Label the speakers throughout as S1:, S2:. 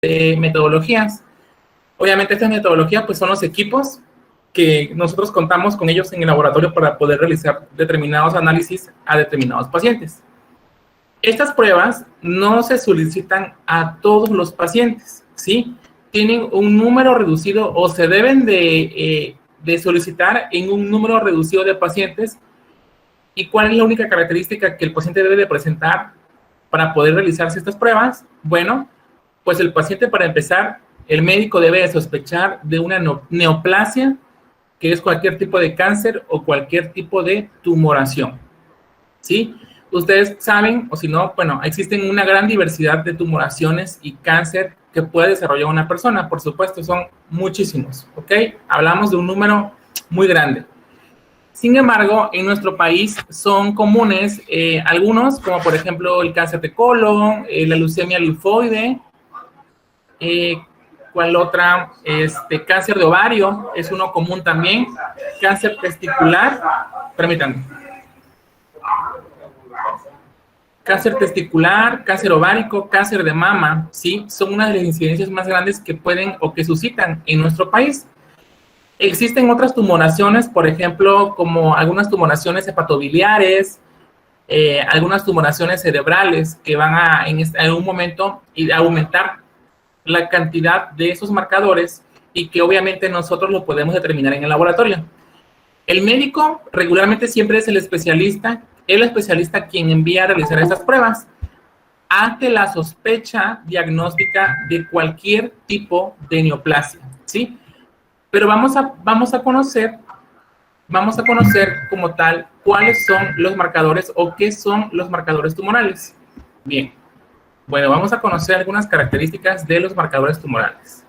S1: de metodologías. Obviamente estas metodologías pues son los equipos que nosotros contamos con ellos en el laboratorio para poder realizar determinados análisis a determinados pacientes. Estas pruebas no se solicitan a todos los pacientes, ¿sí? Tienen un número reducido o se deben de solicitar en un número reducido de pacientes. ¿Y cuál es la única característica que el paciente debe de presentar para poder realizarse estas pruebas? Bueno, pues el paciente, para empezar, el médico debe de sospechar de una neoplasia, que es cualquier tipo de cáncer o cualquier tipo de tumoración, ¿sí? Ustedes saben, o si no, bueno, existen una gran diversidad de tumoraciones y cáncer que puede desarrollar una persona. Por supuesto, son muchísimos, ¿ok? Hablamos de un número muy grande. Sin embargo, en nuestro país son comunes algunos, como por ejemplo el cáncer de colon, la leucemia linfoide, ¿cuál otra? Cáncer de ovario es uno común también, cáncer testicular, permítanme. Cáncer testicular, cáncer ovárico, cáncer de mama, ¿sí? Son una de las incidencias más grandes que pueden o que suscitan en nuestro país. Existen otras tumoraciones, por ejemplo, como algunas tumoraciones hepatobiliares, algunas tumoraciones cerebrales que van a, en algún momento, aumentar la cantidad de esos marcadores y que obviamente nosotros lo podemos determinar en el laboratorio. El médico regularmente siempre es el especialista quien envía a realizar estas pruebas ante la sospecha diagnóstica de cualquier tipo de neoplasia, ¿sí? Pero vamos a conocer como tal cuáles son los marcadores o qué son los marcadores tumorales. Bien, bueno, vamos a conocer algunas características de los marcadores tumorales.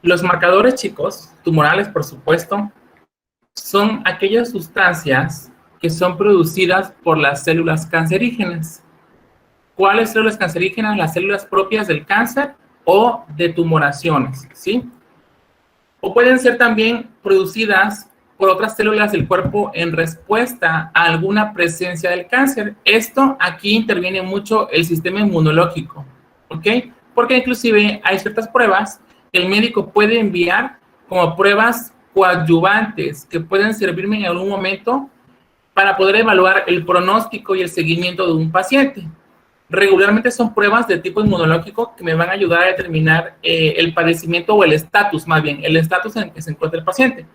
S1: Los marcadores, chicos, tumorales, por supuesto, son aquellas sustancias que son producidas por las células cancerígenas. ¿Cuáles células cancerígenas? Las células propias del cáncer o de tumoraciones, ¿sí? O pueden ser también producidas por otras células del cuerpo en respuesta a alguna presencia del cáncer. Esto aquí interviene mucho el sistema inmunológico, ¿ok? Porque inclusive hay ciertas pruebas que el médico puede enviar como pruebas coadyuvantes que pueden servirme en algún momento para poder evaluar el pronóstico y el seguimiento de un paciente. Regularmente son pruebas de tipo inmunológico que me van a ayudar a determinar el padecimiento o el estatus, más bien, el estatus en el que se encuentra el paciente.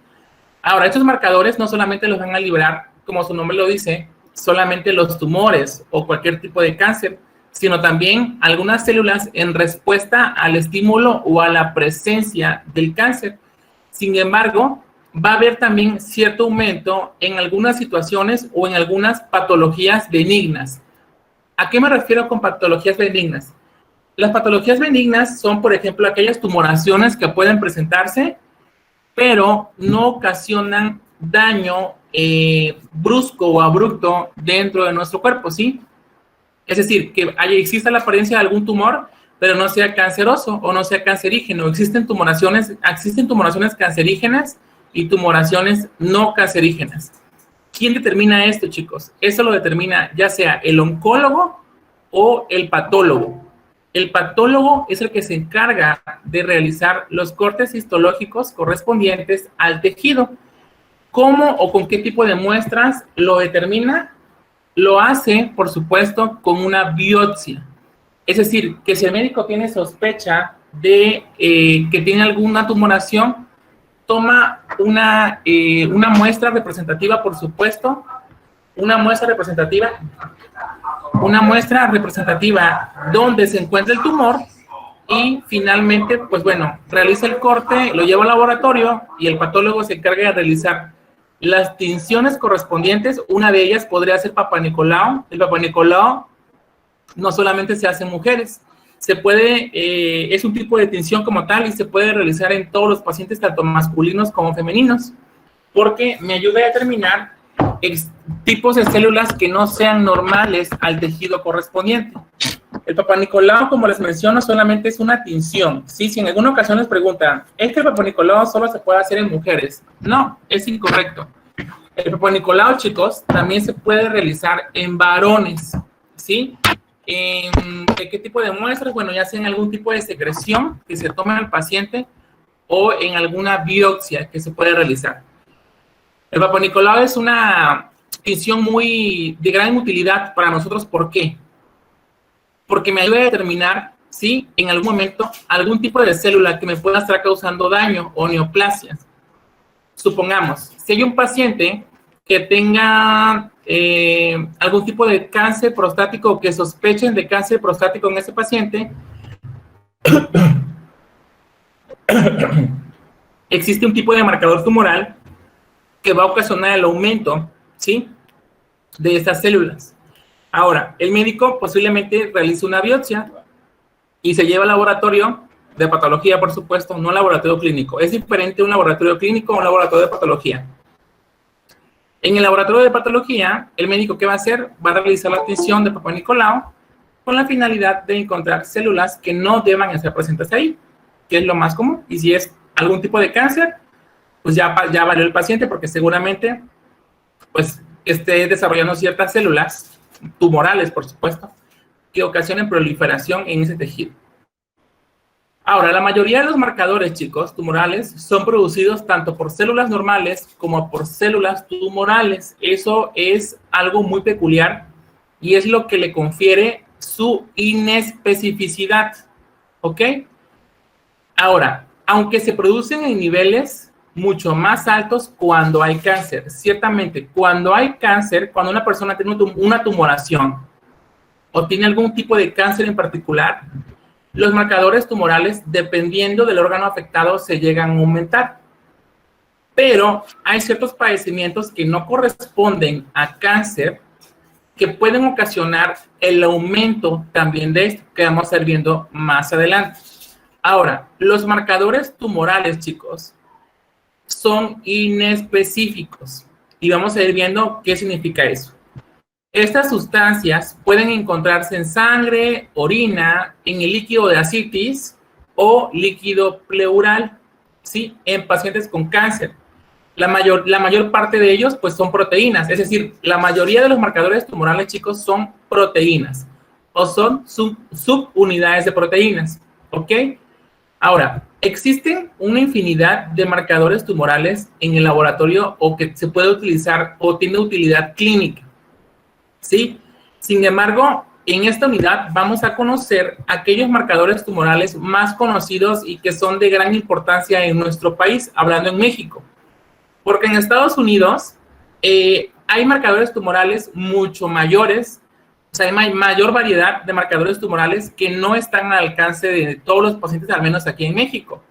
S1: Ahora, estos marcadores no solamente los van a liberar, como su nombre lo dice, solamente los tumores o cualquier tipo de cáncer, sino también algunas células en respuesta al estímulo o a la presencia del cáncer. Sin embargo, va a haber también cierto aumento en algunas situaciones o en algunas patologías benignas. ¿A qué me refiero con patologías benignas? Las patologías benignas son, por ejemplo, aquellas tumoraciones que pueden presentarse, pero no ocasionan daño brusco o abrupto dentro de nuestro cuerpo, ¿sí? Es decir, que exista la apariencia de algún tumor, pero no sea canceroso o no sea cancerígeno. Existen tumoraciones cancerígenas y tumoraciones no cancerígenas. ¿Quién determina esto, chicos? Eso lo determina ya sea el oncólogo o el patólogo. El patólogo es el que se encarga de realizar los cortes histológicos correspondientes al tejido. ¿Cómo o con qué tipo de muestras lo determina? Lo hace, por supuesto, con una biopsia. Es decir, que si el médico tiene sospecha de que tiene alguna tumoración, toma una muestra representativa, por supuesto, una muestra representativa donde se encuentra el tumor y finalmente, pues bueno, realiza el corte, lo lleva al laboratorio y el patólogo se encarga de realizar las tinciones correspondientes. Una de ellas podría ser Papa Nicolau. El Papa Nicolau no solamente se hace en mujeres, es un tipo de tinción como tal y se puede realizar en todos los pacientes, tanto masculinos como femeninos, porque me ayuda a determinar tipos de células que no sean normales al tejido correspondiente. El Papa Nicolau, como les menciono, solamente es una tinción, ¿sí? Si en alguna ocasión les preguntan, ¿es que el Papa Nicolau solo se puede hacer en mujeres? No, es incorrecto. El Papa Nicolau, chicos, también se puede realizar en varones, ¿sí? ¿De qué tipo de muestras? Bueno, ya sea en algún tipo de secreción que se toma al paciente o en alguna biopsia que se puede realizar. El Papa Nicolau es una tinción de gran utilidad para nosotros. ¿Por qué? Porque me ayuda a determinar si en algún momento algún tipo de célula que me pueda estar causando daño o neoplasias. Supongamos, si hay un paciente que tenga algún tipo de cáncer prostático o que sospechen de cáncer prostático en ese paciente, existe un tipo de marcador tumoral que va a ocasionar el aumento, ¿sí?, de estas células. Ahora, el médico posiblemente realice una biopsia y se lleva al laboratorio de patología, por supuesto, no laboratorio clínico. Es diferente un laboratorio clínico a un laboratorio de patología. En el laboratorio de patología, el médico, ¿qué va a hacer? Va a realizar la tinción de Papa Nicolau con la finalidad de encontrar células que no deban estar presentes ahí, que es lo más común. Y si es algún tipo de cáncer, pues ya valió el paciente, porque seguramente pues esté desarrollando ciertas células tumorales, por supuesto, que ocasionen proliferación en ese tejido. Ahora, la mayoría de los marcadores, chicos, tumorales, son producidos tanto por células normales como por células tumorales. Eso es algo muy peculiar y es lo que le confiere su inespecificidad, ¿ok? Ahora, aunque se producen en niveles mucho más altos cuando hay cáncer, ciertamente, cuando hay cáncer, cuando una persona tiene una tumoración o tiene algún tipo de cáncer en particular, los marcadores tumorales, dependiendo del órgano afectado, se llegan a aumentar. Pero hay ciertos padecimientos que no corresponden a cáncer que pueden ocasionar el aumento también de esto, que vamos a ir viendo más adelante. Ahora, los marcadores tumorales, chicos, son inespecíficos y vamos a ir viendo qué significa eso. Estas sustancias pueden encontrarse en sangre, orina, en el líquido de ascitis o líquido pleural, ¿sí?, en pacientes con cáncer. La mayor parte de ellos pues son proteínas, es decir, la mayoría de los marcadores tumorales, chicos, son proteínas o son subunidades de proteínas, ¿ok? Ahora, existen una infinidad de marcadores tumorales en el laboratorio o que se puede utilizar o tiene utilidad clínica, ¿sí? Sin embargo, en esta unidad vamos a conocer aquellos marcadores tumorales más conocidos y que son de gran importancia en nuestro país, hablando en México. Porque en Estados Unidos hay marcadores tumorales mucho mayores, o sea, hay mayor variedad de marcadores tumorales que no están al alcance de todos los pacientes, al menos aquí en México.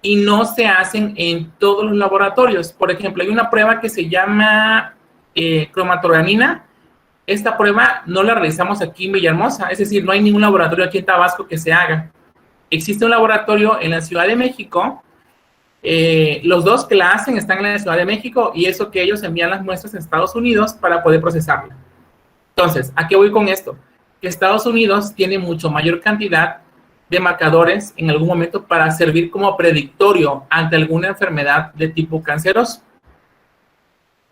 S1: Y no se hacen en todos los laboratorios. Por ejemplo, hay una prueba que se llama cromatogramina. Esta prueba no la realizamos aquí en Villahermosa, es decir, no hay ningún laboratorio aquí en Tabasco que se haga. Existe un laboratorio en la Ciudad de México. Los dos que la hacen están en la Ciudad de México y eso que ellos envían las muestras a Estados Unidos para poder procesarla. Entonces, ¿a qué voy con esto? Que Estados Unidos tiene mucho mayor cantidad de marcadores en algún momento para servir como predictorio ante alguna enfermedad de tipo canceroso.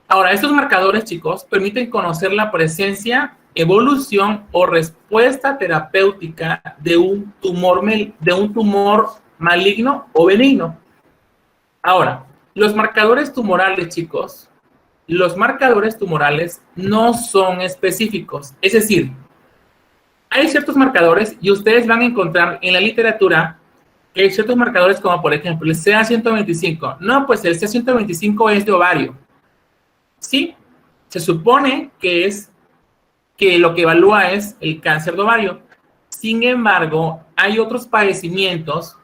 S1: Ahora, estos marcadores, chicos, permiten conocer la presencia, evolución o respuesta terapéutica de un tumor maligno o benigno. Ahora, los marcadores tumorales, chicos, los marcadores tumorales no son específicos. Es decir, hay ciertos marcadores y ustedes van a encontrar en la literatura que hay ciertos marcadores como, por ejemplo, el CA125. No, pues el CA125 es de ovario. Sí, se supone que lo que evalúa es el cáncer de ovario. Sin embargo, hay otros padecimientos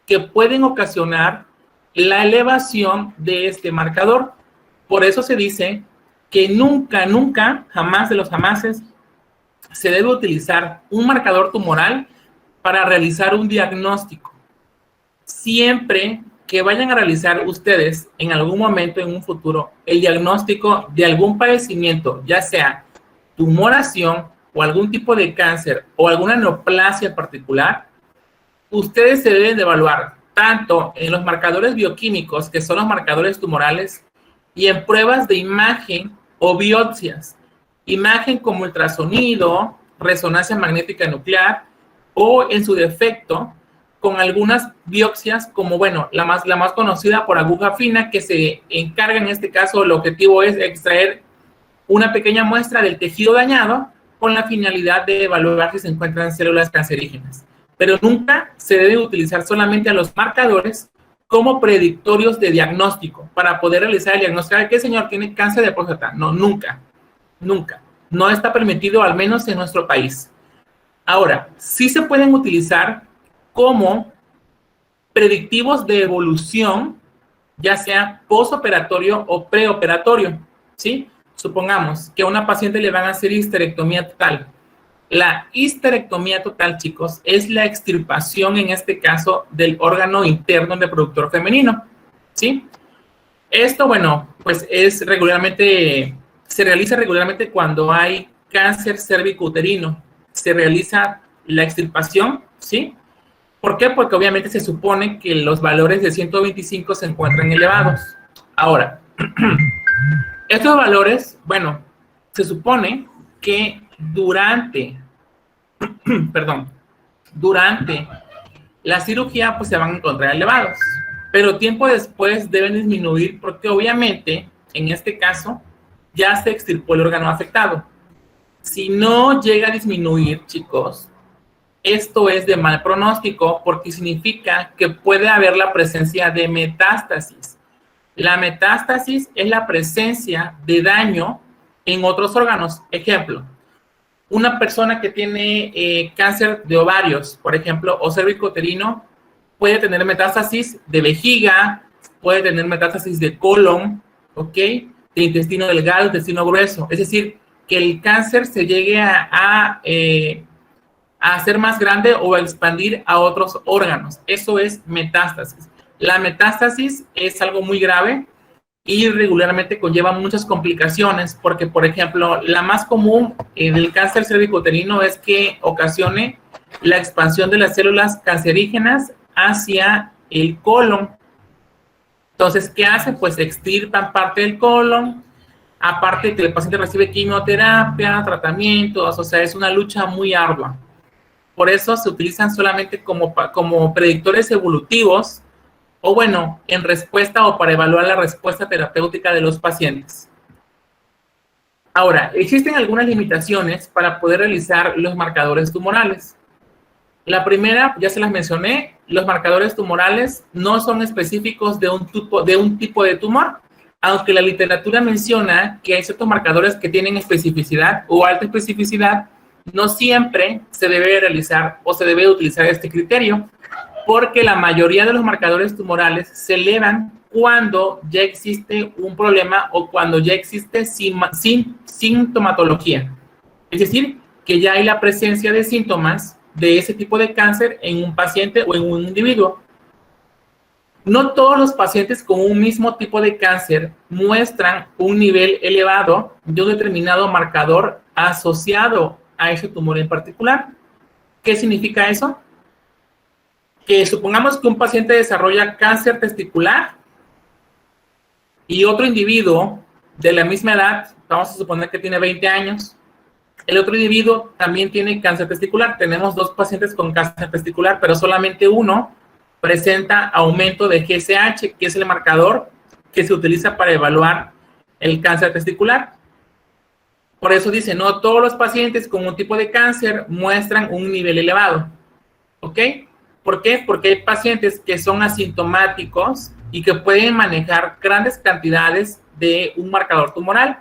S1: que pueden ocasionar la elevación de este marcador. Por eso se dice que nunca, jamás de los jamases, se debe utilizar un marcador tumoral para realizar un diagnóstico. Siempre que vayan a realizar ustedes en algún momento en un futuro el diagnóstico de algún padecimiento, ya sea tumoración o algún tipo de cáncer o alguna neoplasia particular, ustedes se deben de evaluar tanto en los marcadores bioquímicos, que son los marcadores tumorales, y en pruebas de imagen o biopsias. Imagen como ultrasonido, resonancia magnética nuclear o, en su defecto, con algunas biopsias como, bueno, la más conocida por aguja fina, que se encarga en este caso, el objetivo es extraer una pequeña muestra del tejido dañado con la finalidad de evaluar si se encuentran células cancerígenas. Pero nunca se debe utilizar solamente a los marcadores como predictorios de diagnóstico para poder realizar el diagnóstico de que el señor tiene cáncer de próstata. No, nunca, nunca. No está permitido, al menos en nuestro país. Ahora, sí se pueden utilizar como predictivos de evolución, ya sea postoperatorio o preoperatorio, ¿sí? Supongamos que a una paciente le van a hacer histerectomía total. La histerectomía total, chicos, es la extirpación, en este caso, del órgano interno reproductor femenino, ¿sí? Esto, bueno, pues se realiza regularmente cuando hay cáncer cérvico-uterino. Se realiza la extirpación, ¿sí? ¿Por qué? Porque obviamente se supone que los valores de 125 se encuentran elevados. Ahora, estos valores, bueno, se supone que durante la cirugía pues se van a encontrar elevados, pero tiempo después deben disminuir porque obviamente en este caso ya se extirpó el órgano afectado. Si no llega a disminuir, chicos, esto es de mal pronóstico porque significa que puede haber la presencia de metástasis. La metástasis es la presencia de daño en otros órganos. Ejemplo, una persona que tiene cáncer de ovarios, por ejemplo, o cervicuterino, puede tener metástasis de vejiga, puede tener metástasis de colon, ¿ok? De intestino delgado, intestino grueso. Es decir, que el cáncer se llegue a hacer más grande o a expandir a otros órganos. Eso es metástasis. La metástasis es algo muy grave y regularmente conlleva muchas complicaciones porque, por ejemplo, la más común del cáncer cervicuterino es que ocasione la expansión de las células cancerígenas hacia el colon. Entonces, ¿qué hace? Pues extirpan parte del colon, aparte que el paciente recibe quimioterapia, tratamientos, o sea, es una lucha muy ardua. Por eso se utilizan solamente como predictores evolutivos o, bueno, en respuesta o para evaluar la respuesta terapéutica de los pacientes. Ahora, existen algunas limitaciones para poder realizar los marcadores tumorales. La primera, ya se las mencioné, los marcadores tumorales no son específicos de un tipo de tumor, aunque la literatura menciona que hay ciertos marcadores que tienen especificidad o alta especificidad. No siempre se debe realizar o se debe utilizar este criterio, porque la mayoría de los marcadores tumorales se elevan cuando ya existe un problema o cuando ya existe sintomatología. Es decir, que ya hay la presencia de síntomas de ese tipo de cáncer en un paciente o en un individuo. No todos los pacientes con un mismo tipo de cáncer muestran un nivel elevado de un determinado marcador asociado a ese tumor en particular. ¿Qué significa eso? Que supongamos que un paciente desarrolla cáncer testicular y otro individuo de la misma edad, vamos a suponer que tiene 20 años, el otro individuo también tiene cáncer testicular. Tenemos dos pacientes con cáncer testicular, pero solamente uno presenta aumento de GSH, que es el marcador que se utiliza para evaluar el cáncer testicular. Por eso dice, no todos los pacientes con un tipo de cáncer muestran un nivel elevado. ¿Ok? ¿Por qué? Porque hay pacientes que son asintomáticos y que pueden manejar grandes cantidades de un marcador tumoral.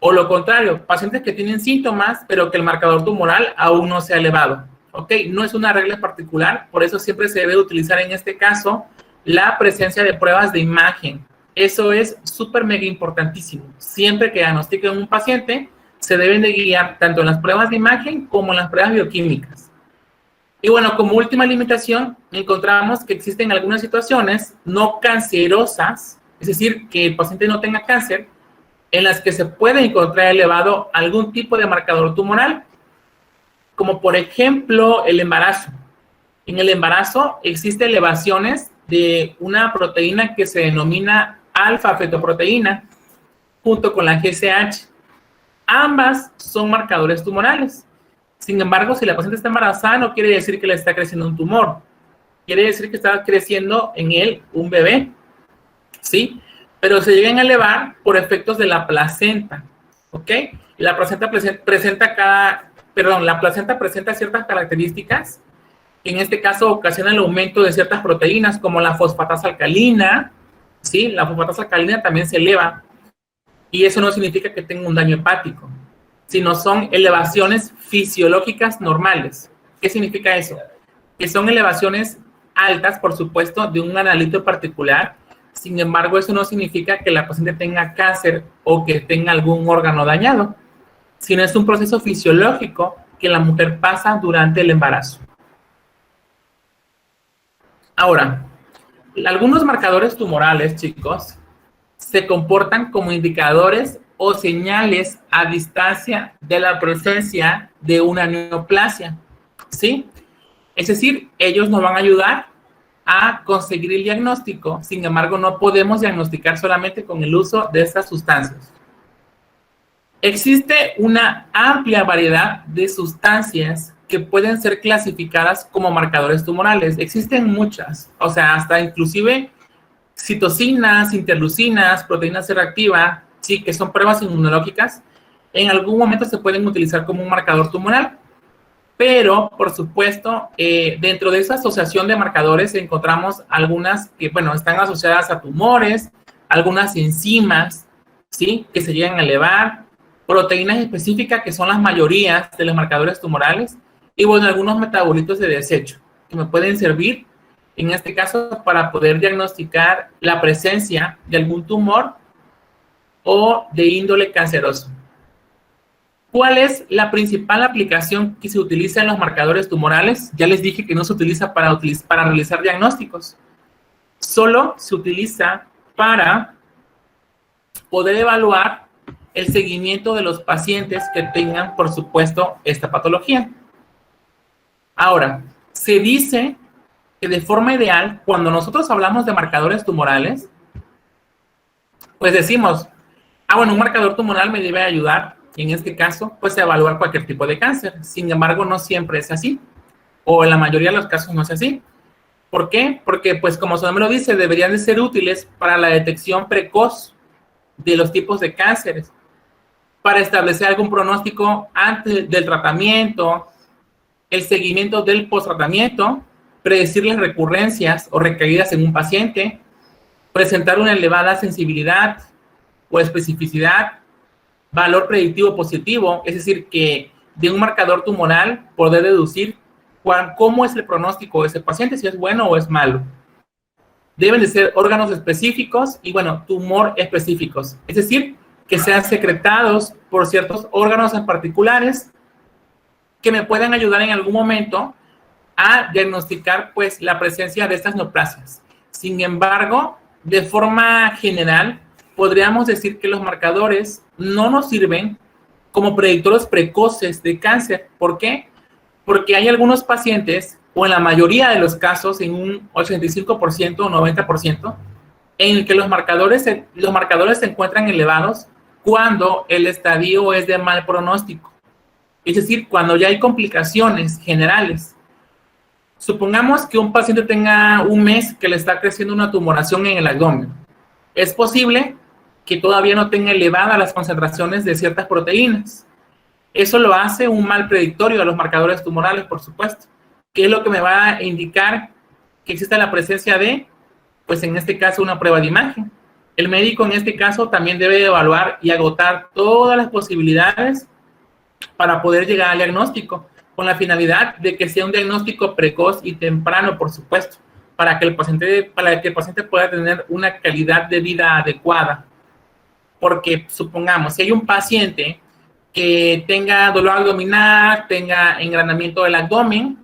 S1: O lo contrario, pacientes que tienen síntomas, pero que el marcador tumoral aún no se ha elevado. ¿Ok? No es una regla particular, por eso siempre se debe utilizar en este caso la presencia de pruebas de imagen. Eso es súper mega importantísimo. Siempre que diagnostiquen un paciente, se deben de guiar tanto en las pruebas de imagen como en las pruebas bioquímicas. Y bueno, como última limitación, encontramos que existen algunas situaciones no cancerosas, es decir, que el paciente no tenga cáncer, en las que se puede encontrar elevado algún tipo de marcador tumoral, como por ejemplo el embarazo. En el embarazo existen elevaciones de una proteína que se denomina alfa-fetoproteína junto con la GSH. Ambas son marcadores tumorales. Sin embargo, si la paciente está embarazada, no quiere decir que le está creciendo un tumor. Quiere decir que está creciendo en él un bebé, ¿sí? Pero se llegan a elevar por efectos de la placenta, ¿ok? La placenta presenta ciertas características. En este caso, ocasiona el aumento de ciertas proteínas, como la fosfatasa alcalina, ¿sí? La fosfatasa alcalina también se eleva. Y eso no significa que tenga un daño hepático, sino son elevaciones fisiológicas normales. ¿Qué significa eso? Que son elevaciones altas, por supuesto, de un analito particular. Sin embargo, eso no significa que la paciente tenga cáncer o que tenga algún órgano dañado, sino es un proceso fisiológico que la mujer pasa durante el embarazo. Ahora, algunos marcadores tumorales, chicos, se comportan como indicadores o señales a distancia de la presencia de una neoplasia, ¿sí? Es decir, ellos nos van a ayudar a conseguir el diagnóstico. Sin embargo, no podemos diagnosticar solamente con el uso de estas sustancias. Existe una amplia variedad de sustancias que pueden ser clasificadas como marcadores tumorales. Existen muchas, o sea, hasta inclusive citocinas, interleucinas, proteína C reactiva, sí, que son pruebas inmunológicas, en algún momento se pueden utilizar como un marcador tumoral. Pero, por supuesto, dentro de esa asociación de marcadores encontramos algunas que, bueno, están asociadas a tumores, algunas enzimas, ¿sí? Que se llegan a elevar, proteínas específicas que son las mayorías de los marcadores tumorales, y, bueno, algunos metabolitos de desecho que me pueden servir, en este caso, para poder diagnosticar la presencia de algún tumor o de índole canceroso. ¿Cuál es la principal aplicación que se utiliza en los marcadores tumorales? Ya les dije que no se utiliza para realizar diagnósticos. Solo se utiliza para poder evaluar el seguimiento de los pacientes que tengan, por supuesto, esta patología. Ahora, se dice que de forma ideal, cuando nosotros hablamos de marcadores tumorales, pues decimos, bueno, un marcador tumoral me debe ayudar, en este caso, pues a evaluar cualquier tipo de cáncer. Sin embargo, no siempre es así, o en la mayoría de los casos no es así. ¿Por qué? Porque, pues, como su nombre lo dice, deberían de ser útiles para la detección precoz de los tipos de cánceres, para establecer algún pronóstico antes del tratamiento, el seguimiento del posttratamiento, predecir las recurrencias o recaídas en un paciente, presentar una elevada sensibilidad o especificidad, valor predictivo positivo, es decir, que de un marcador tumoral poder deducir cómo es el pronóstico de ese paciente, si es bueno o es malo. Deben de ser órganos específicos y, bueno, tumor específicos, es decir, que sean secretados por ciertos órganos en particulares que me puedan ayudar en algún momento a diagnosticar, pues, la presencia de estas neoplasias. Sin embargo, de forma general, podríamos decir que los marcadores no nos sirven como predictores precoces de cáncer. ¿Por qué? Porque hay algunos pacientes, o en la mayoría de los casos, en un 85% o 90%, en el que los marcadores se encuentran elevados cuando el estadio es de mal pronóstico. Es decir, cuando ya hay complicaciones generales. Supongamos que un paciente tenga un mes que le está creciendo una tumoración en el abdomen. Es posible que todavía no tenga elevadas las concentraciones de ciertas proteínas. Eso lo hace un mal predictorio a los marcadores tumorales, por supuesto, que es lo que me va a indicar que existe la presencia de, pues en este caso, una prueba de imagen. El médico en este caso también debe evaluar y agotar todas las posibilidades para poder llegar al diagnóstico, con la finalidad de que sea un diagnóstico precoz y temprano, por supuesto, para que el paciente pueda tener una calidad de vida adecuada. Porque supongamos, si hay un paciente que tenga dolor abdominal, tenga engranamiento del abdomen,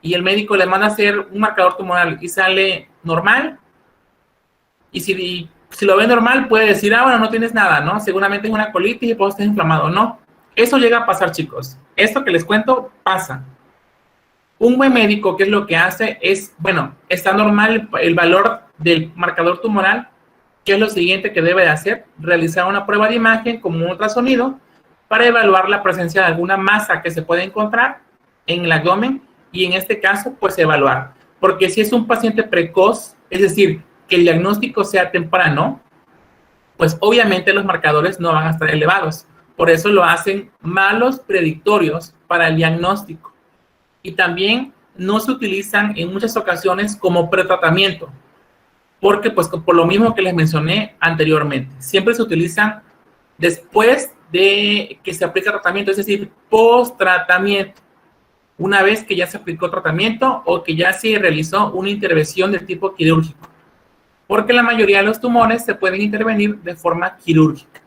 S1: y el médico le manda a hacer un marcador tumoral y sale normal, y si lo ve normal, puede decir, bueno, no tienes nada, ¿no? Seguramente es una colitis y puede estar inflamado. No, eso llega a pasar, chicos. Esto que les cuento pasa. Un buen médico, ¿qué es lo que hace? Es, bueno, está normal el valor del marcador tumoral. ¿Qué es lo siguiente que debe de hacer? Realizar una prueba de imagen como un ultrasonido para evaluar la presencia de alguna masa que se puede encontrar en el abdomen y en este caso, pues evaluar. Porque si es un paciente precoz, es decir, que el diagnóstico sea temprano, pues obviamente los marcadores no van a estar elevados. Por eso lo hacen malos predictorios para el diagnóstico. Y también no se utilizan en muchas ocasiones como pretratamiento, porque pues por lo mismo que les mencioné anteriormente, siempre se utilizan después de que se aplica tratamiento, es decir, post-tratamiento, una vez que ya se aplicó tratamiento o que ya se realizó una intervención de tipo quirúrgico, porque la mayoría de los tumores se pueden intervenir de forma quirúrgica,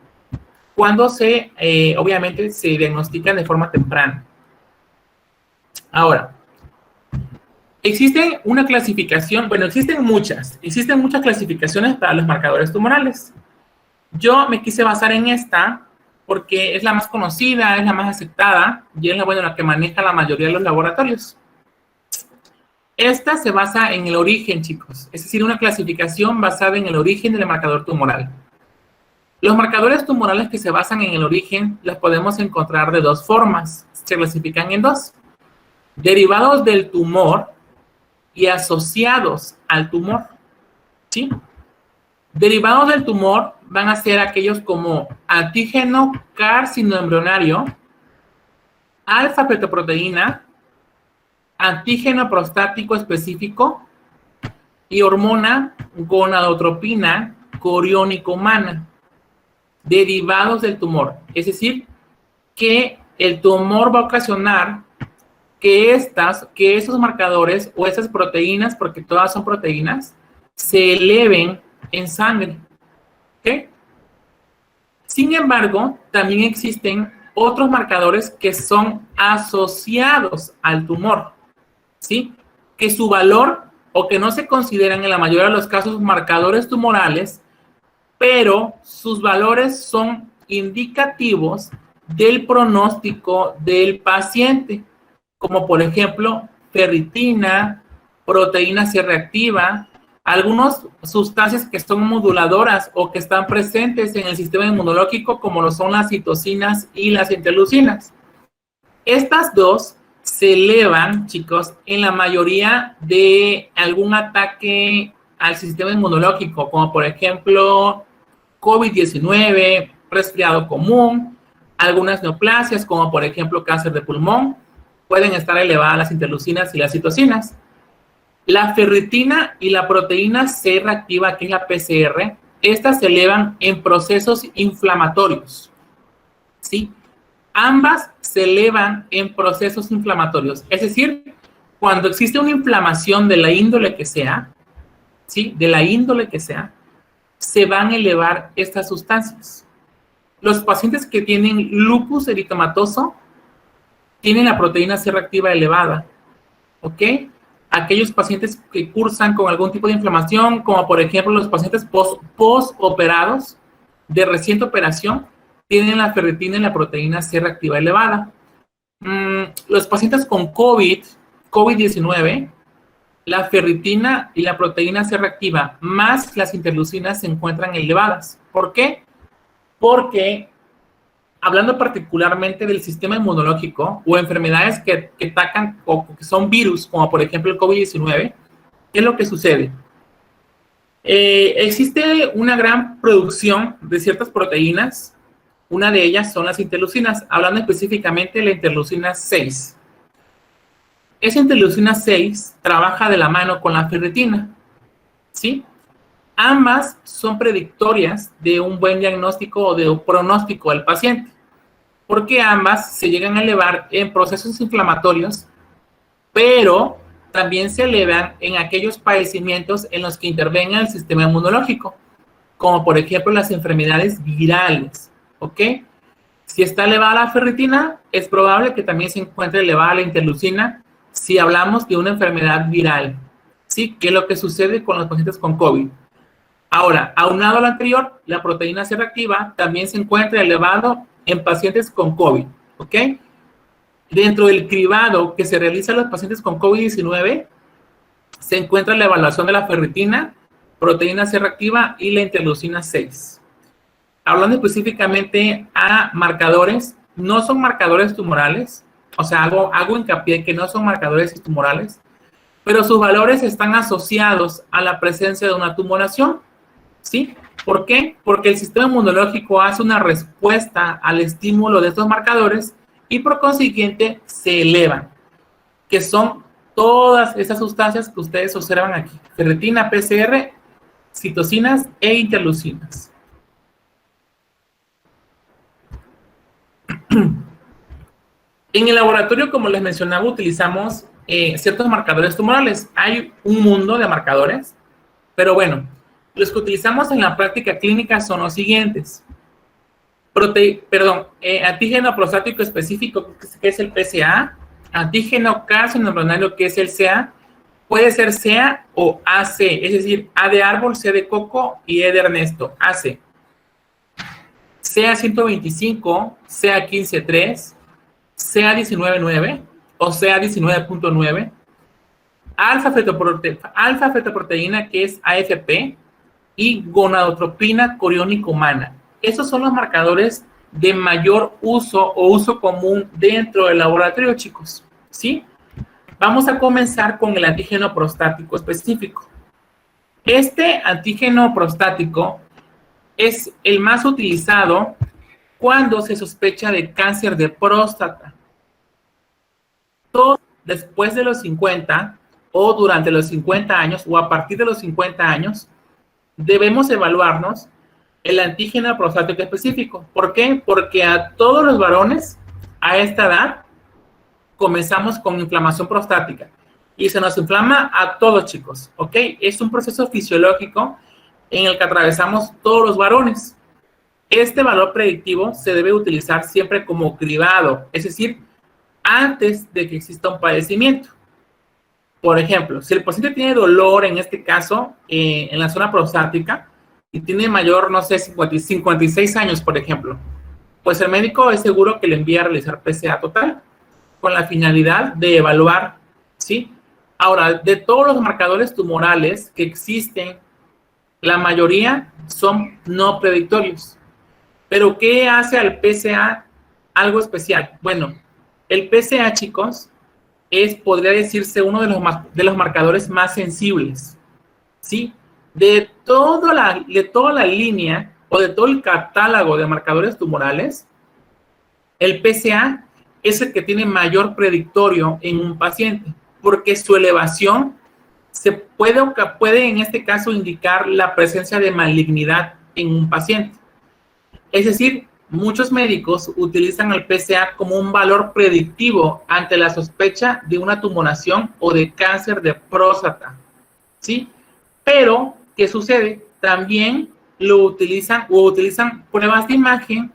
S1: cuando obviamente se diagnostican de forma temprana. Ahora, existe una clasificación, bueno, existen muchas clasificaciones para los marcadores tumorales. Yo me quise basar en esta porque es la más conocida, es la más aceptada y es la que maneja la mayoría de los laboratorios. Esta se basa en el origen, chicos, es decir, una clasificación basada en el origen del marcador tumoral. Los marcadores tumorales que se basan en el origen los podemos encontrar de dos formas, se clasifican en dos: derivados del tumor y asociados al tumor, ¿sí? Derivados del tumor van a ser aquellos como antígeno carcinoembrionario, alfa-fetoproteína, antígeno prostático específico y hormona gonadotropina coriónica humana. Derivados del tumor, es decir, que el tumor va a ocasionar que esos marcadores o esas proteínas, porque todas son proteínas, se eleven en sangre. ¿Okay? Sin embargo, también existen otros marcadores que son asociados al tumor, ¿sí? Que su valor, o que no se consideran en la mayoría de los casos marcadores tumorales, pero sus valores son indicativos del pronóstico del paciente, como por ejemplo ferritina, proteína C reactiva, algunas sustancias que son moduladoras o que están presentes en el sistema inmunológico, como lo son las citocinas y las interleucinas. Estas dos se elevan, chicos, en la mayoría de algún ataque al sistema inmunológico, como por ejemplo COVID-19, resfriado común, algunas neoplasias, como por ejemplo cáncer de pulmón, pueden estar elevadas las interleucinas y las citocinas. La ferritina y la proteína C reactiva, que es la PCR, estas se elevan en procesos inflamatorios, ¿sí? Ambas se elevan en procesos inflamatorios, es decir, cuando existe una inflamación de la índole que sea, ¿sí? De la índole que sea, se van a elevar estas sustancias. Los pacientes que tienen lupus eritematoso tienen la proteína C reactiva elevada, ¿ok? Aquellos pacientes que cursan con algún tipo de inflamación, como por ejemplo los pacientes post-operados de reciente operación, tienen la ferritina y la proteína C reactiva elevada. Los pacientes con COVID-19, la ferritina y la proteína C reactiva más las interleucinas se encuentran elevadas. ¿Por qué? Porque, hablando particularmente del sistema inmunológico o enfermedades que atacan o que son virus, como por ejemplo el COVID-19, ¿qué es lo que sucede? Existe una gran producción de ciertas proteínas. Una de ellas son las interleucinas, hablando específicamente de la interleucina 6. Esa interleucina 6 trabaja de la mano con la ferritina, ¿sí? Ambas son predictorias de un buen diagnóstico o de un pronóstico del paciente, porque ambas se llegan a elevar en procesos inflamatorios, pero también se elevan en aquellos padecimientos en los que intervenga el sistema inmunológico, como por ejemplo las enfermedades virales. ¿Ok? Si está elevada la ferritina, es probable que también se encuentre elevada la interleucina si hablamos de una enfermedad viral, ¿sí? ¿Qué es lo que sucede con los pacientes con COVID? Ahora, aunado a lo anterior, la proteína C reactiva también se encuentra elevado en pacientes con COVID, ¿ok? Dentro del cribado que se realiza en los pacientes con COVID-19, se encuentra la evaluación de la ferritina, proteína C reactiva y la interleucina 6. Hablando específicamente a marcadores no son marcadores tumorales, o sea, hago hincapié que no son marcadores tumorales, pero sus valores están asociados a la presencia de una tumoración, ¿sí? ¿Por qué? Porque el sistema inmunológico hace una respuesta al estímulo de estos marcadores y por consiguiente se elevan, que son todas esas sustancias que ustedes observan aquí: ferritina, PCR, citocinas e interleucinas. En el laboratorio, como les mencionaba, utilizamos ciertos marcadores tumorales. Hay un mundo de marcadores, pero bueno, los que utilizamos en la práctica clínica son los siguientes. Antígeno prostático específico, que es el PSA, antígeno carcinogénico, que es el CA, puede ser CA o AC, es decir, A de árbol, C de coco y E de Ernesto, AC. CA125, CA15-3, CA19-9 o CA19.9, alfa fetoproteína, que es AFP, y gonadotropina coriónica humana. Esos son los marcadores de mayor uso o uso común dentro del laboratorio, chicos, ¿sí? Vamos a comenzar con el antígeno prostático específico. Este antígeno prostático es el más utilizado cuando se sospecha de cáncer de próstata. Todos después de los 50 o durante los 50 años o a partir de los 50 años debemos evaluarnos el antígeno prostático específico. ¿Por qué? Porque a todos los varones a esta edad comenzamos con inflamación prostática y se nos inflama a todos, chicos, ¿ok? Es un proceso fisiológico en el que atravesamos todos los varones. Este valor predictivo se debe utilizar siempre como cribado, es decir, antes de que exista un padecimiento. Por ejemplo, si el paciente tiene dolor, en este caso, en la zona prostática, y tiene mayor, no sé, 56 años, por ejemplo, pues el médico es seguro que le envía a realizar PSA total con la finalidad de evaluar, ¿sí? Ahora, de todos los marcadores tumorales que existen, la mayoría son no predictorios. ¿Pero qué hace al PSA algo especial? Bueno, el PSA, chicos, podría decirse uno de los marcadores más sensibles, ¿sí? De toda la línea o de todo el catálogo de marcadores tumorales, el PSA es el que tiene mayor predictorio en un paciente, porque su elevación puede en este caso indicar la presencia de malignidad en un paciente. Es decir, muchos médicos utilizan el PSA como un valor predictivo ante la sospecha de una tumoración o de cáncer de próstata, ¿sí? Pero, ¿qué sucede? También utilizan pruebas de imagen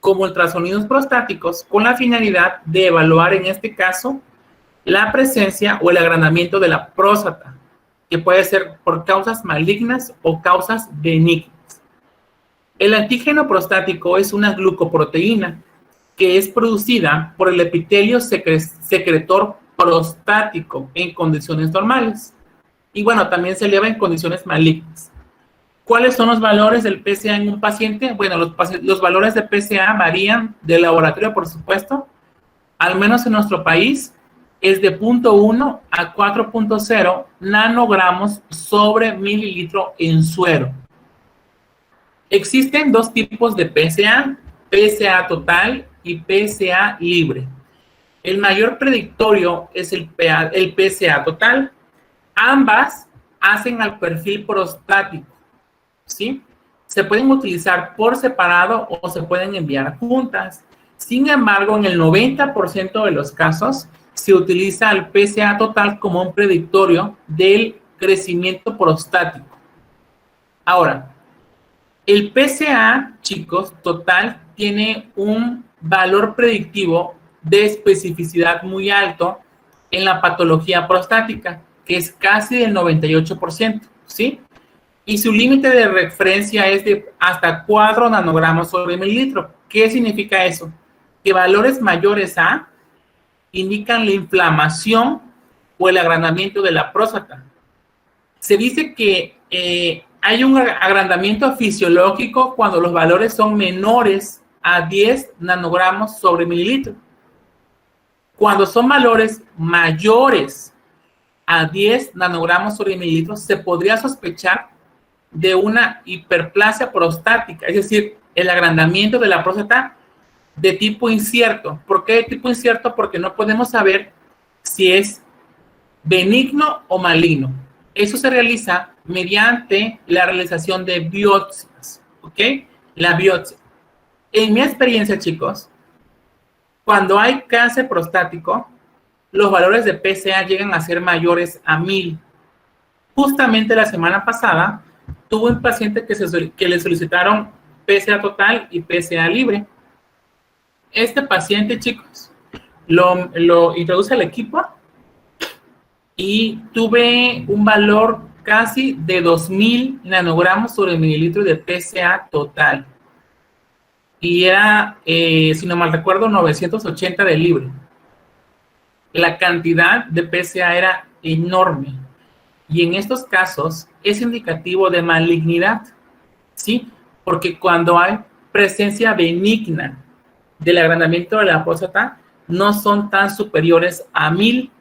S1: como ultrasonidos prostáticos con la finalidad de evaluar, en este caso, la presencia o el agrandamiento de la próstata, que puede ser por causas malignas o causas benignas. El antígeno prostático es una glucoproteína que es producida por el epitelio secretor prostático en condiciones normales. Y bueno, también se eleva en condiciones malignas. ¿Cuáles son los valores del PSA en un paciente? Bueno, los valores de PSA varían de laboratorio, por supuesto. Al menos en nuestro país es de 0.1 a 4.0 nanogramos sobre mililitro en suero. Existen dos tipos de PSA, PSA total y PSA libre. El mayor predictorio es el PSA total. Ambas hacen al perfil prostático, ¿sí? Se pueden utilizar por separado o se pueden enviar juntas. Sin embargo, en el 90% de los casos se utiliza el PSA total como un predictorio del crecimiento prostático. Ahora, el PSA, chicos, total tiene un valor predictivo de especificidad muy alto en la patología prostática, que es casi del 98%, ¿sí? Y su límite de referencia es de hasta 4 nanogramos sobre mililitro. ¿Qué significa eso? Que valores mayores a indican la inflamación o el agrandamiento de la próstata. Se dice que hay un agrandamiento fisiológico cuando los valores son menores a 10 nanogramos sobre mililitro. Cuando son valores mayores a 10 nanogramos sobre mililitro, se podría sospechar de una hiperplasia prostática, es decir, el agrandamiento de la próstata de tipo incierto. ¿Por qué de tipo incierto? Porque no podemos saber si es benigno o maligno. Eso se realiza mediante la realización de biopsias, ¿ok? La biopsia. En mi experiencia, chicos, cuando hay cáncer prostático, los valores de PSA llegan a ser mayores a 1000. Justamente la semana pasada, tuve un paciente que le solicitaron PSA total y PSA libre. Este paciente, chicos, lo introduce al equipo y tuve un valor casi de 2000 nanogramos sobre mililitro de PSA total. Y era, si no mal recuerdo, 980 de libre. La cantidad de PSA era enorme. Y en estos casos es indicativo de malignidad, ¿sí? Porque cuando hay presencia benigna del agrandamiento de la próstata, no son tan superiores a 1000,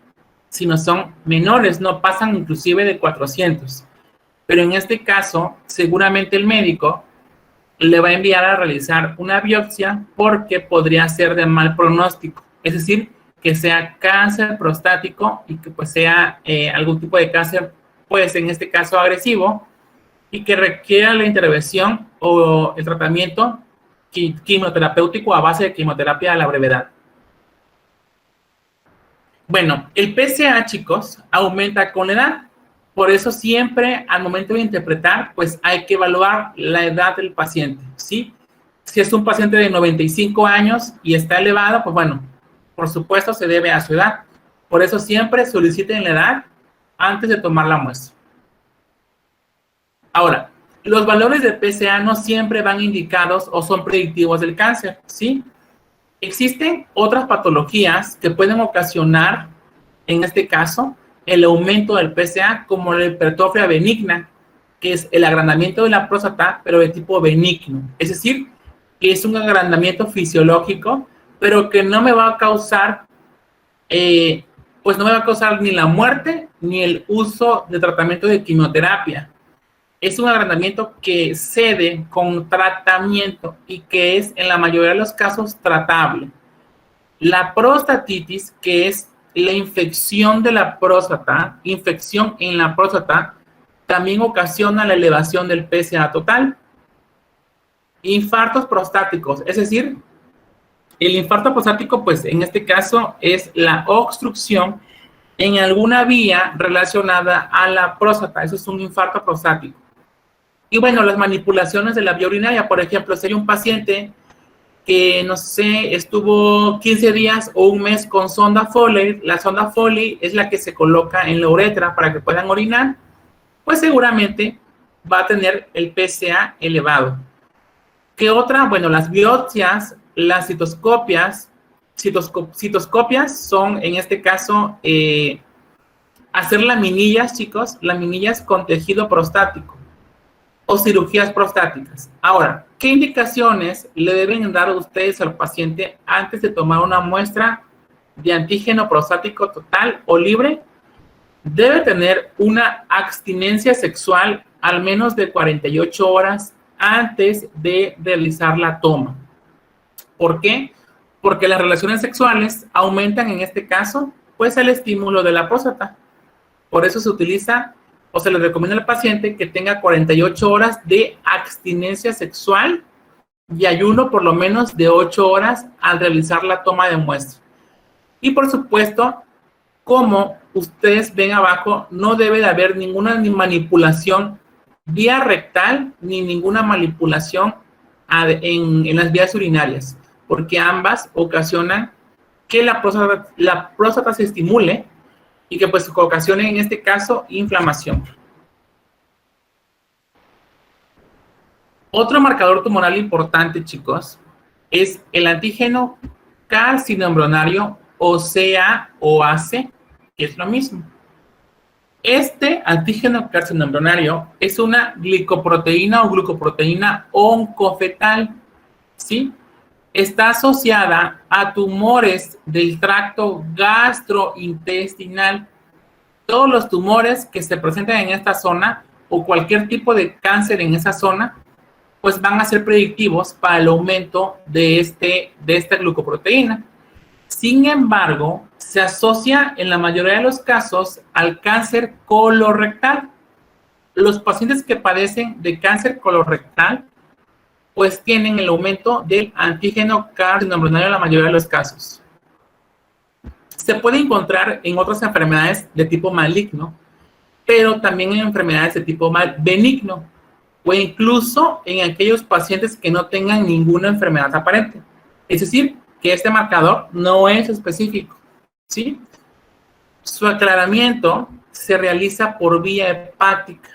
S1: sino son menores, no pasan inclusive de 400. Pero en este caso, seguramente el médico le va a enviar a realizar una biopsia porque podría ser de mal pronóstico, es decir, que sea cáncer prostático y que pues sea algún tipo de cáncer, pues en este caso agresivo, y que requiera la intervención o el tratamiento quimioterapéutico a base de quimioterapia a la brevedad. Bueno, el PSA, chicos, aumenta con la edad. Por eso siempre al momento de interpretar, pues hay que evaluar la edad del paciente, ¿sí? Si es un paciente de 95 años y está elevado, pues bueno, por supuesto se debe a su edad. Por eso siempre soliciten la edad antes de tomar la muestra. Ahora, los valores de PSA no siempre van indicados o son predictivos del cáncer, ¿sí? Existen otras patologías que pueden ocasionar, en este caso, el aumento del PSA, como la hipertrofia benigna, que es el agrandamiento de la próstata, pero de tipo benigno. Es decir, que es un agrandamiento fisiológico, pero que no me va a causar, pues no me va a causar ni la muerte, ni el uso de tratamiento de quimioterapia. Es un agrandamiento que cede con tratamiento y que es, en la mayoría de los casos, tratable. La prostatitis, que es la infección de la próstata, infección en la próstata, también ocasiona la elevación del PSA total. Infartos prostáticos, es decir, el infarto prostático, pues en este caso es la obstrucción en alguna vía relacionada a la próstata. Eso es un infarto prostático. Y bueno, las manipulaciones de la vía urinaria, por ejemplo, si hay un paciente que, no sé, estuvo 15 días o un mes con sonda Foley, la sonda Foley es la que se coloca en la uretra para que puedan orinar, pues seguramente va a tener el PSA elevado. ¿Qué otra? Bueno, las biopsias, las citoscopias. Citoscopias son, en este caso, hacer laminillas, chicos, laminillas con tejido prostático o cirugías prostáticas. Ahora, ¿qué indicaciones le deben dar ustedes al paciente antes de tomar una muestra de antígeno prostático total o libre? Debe tener una abstinencia sexual al menos de 48 horas antes de realizar la toma. ¿Por qué? Porque las relaciones sexuales aumentan, en este caso, pues el estímulo de la próstata. Por eso se utiliza o se le recomienda al paciente que tenga 48 horas de abstinencia sexual y ayuno por lo menos de 8 horas al realizar la toma de muestra. Y por supuesto, como ustedes ven abajo, no debe de haber ninguna manipulación vía rectal ni ninguna manipulación en las vías urinarias, porque ambas ocasionan que la próstata se estimule y que pues ocasione en este caso inflamación. Otro marcador tumoral importante, chicos, es el antígeno carcinoembrionario o CA o AC, que es lo mismo. Este antígeno carcinoembrionario es una glicoproteína o glucoproteína oncofetal, ¿sí? está asociada a tumores del tracto gastrointestinal. Todos los tumores que se presentan en esta zona o cualquier tipo de cáncer en esa zona, pues van a ser predictivos para el aumento de esta glucoproteína. Sin embargo, se asocia en la mayoría de los casos al cáncer colorectal. Los pacientes que padecen de cáncer colorectal pues tienen el aumento del antígeno carcinoembryonal en la mayoría de los casos. Se puede encontrar en otras enfermedades de tipo maligno, pero también en enfermedades de tipo benigno, o incluso en aquellos pacientes que no tengan ninguna enfermedad aparente. Es decir, que este marcador no es específico, ¿sí? Su aclaramiento se realiza por vía hepática,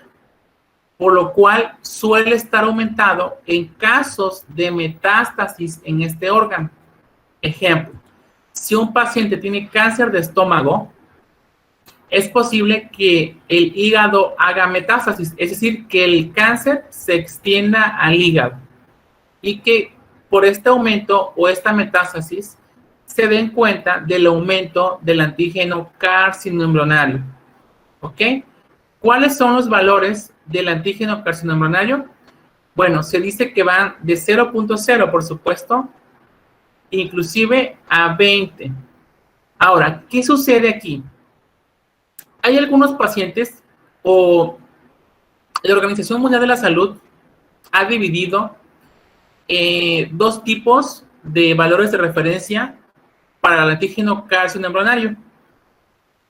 S1: por lo cual suele estar aumentado en casos de metástasis en este órgano. Ejemplo, si un paciente tiene cáncer de estómago, es posible que el hígado haga metástasis, es decir, que el cáncer se extienda al hígado y que por este aumento o esta metástasis se den cuenta del aumento del antígeno carcinoembrionario. ¿Ok? ¿Cuáles son los valores del antígeno carcinoembrionario? Bueno, se dice que van de 0.0, por supuesto, inclusive a 20. Ahora, ¿qué sucede aquí? Hay algunos pacientes o la Organización Mundial de la Salud ha dividido dos tipos de valores de referencia para el antígeno carcinoembrionario.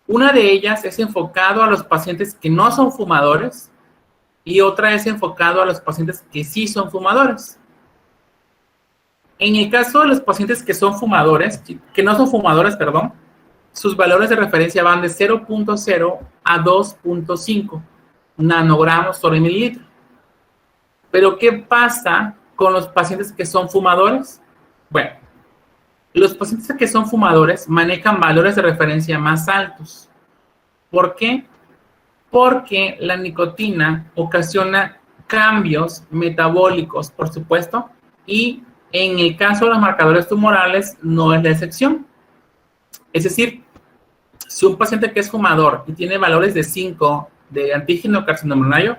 S1: Una de ellas es enfocado a los pacientes que no son fumadores y otra es enfocado a los pacientes que sí son fumadores. En el caso de los pacientes que son fumadores, que no son fumadores, perdón, sus valores de referencia van de 0.0 a 2.5 nanogramos sobre mililitro. Pero, ¿qué pasa con los pacientes que son fumadores? Bueno, los pacientes que son fumadores manejan valores de referencia más altos. ¿Por qué? Porque la nicotina ocasiona cambios metabólicos, por supuesto, y en el caso de los marcadores tumorales no es la excepción. Es decir, si un paciente que es fumador y tiene valores de 5 de antígeno carcinoembrionario,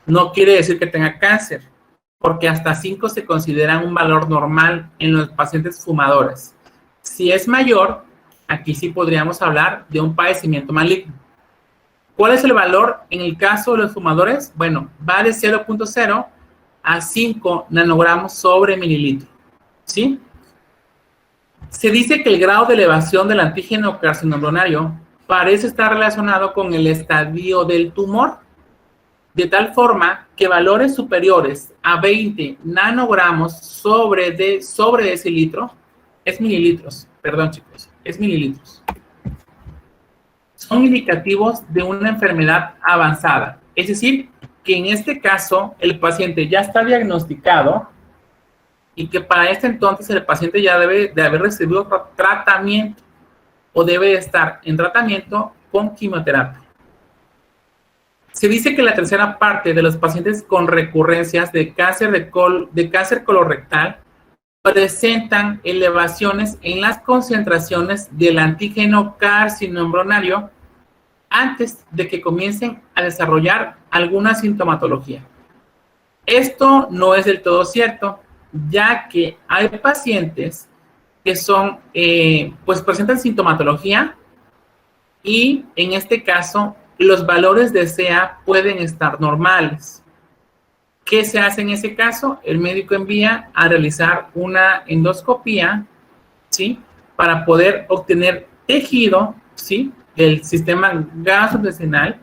S1: no quiere decir que tenga cáncer, porque hasta 5 se considera un valor normal en los pacientes fumadores. Si es mayor, aquí sí podríamos hablar de un padecimiento maligno. ¿Cuál es el valor en el caso de los fumadores? Bueno, va de 0.0 a 5 nanogramos sobre mililitro, ¿sí? Se dice que el grado de elevación del antígeno carcinoembrionario parece estar relacionado con el estadio del tumor, de tal forma que valores superiores a 20 nanogramos sobre decilitro, es mililitros, perdón chicos, es mililitros, son indicativos de una enfermedad avanzada. Es decir, que en este caso el paciente ya está diagnosticado y que para este entonces el paciente ya debe de haber recibido tratamiento o debe estar en tratamiento con quimioterapia. Se dice que la tercera parte de los pacientes con recurrencias de cáncer cáncer colorectal presentan elevaciones en las concentraciones del antígeno carcinoembrionario antes de que comiencen a desarrollar alguna sintomatología. Esto no es del todo cierto, ya que hay pacientes que son, pues presentan sintomatología y en este caso los valores de CA pueden estar normales. ¿Qué se hace en ese caso? El médico envía a realizar una endoscopía, ¿sí? Para poder obtener tejido, ¿sí? Del sistema gastrointestinal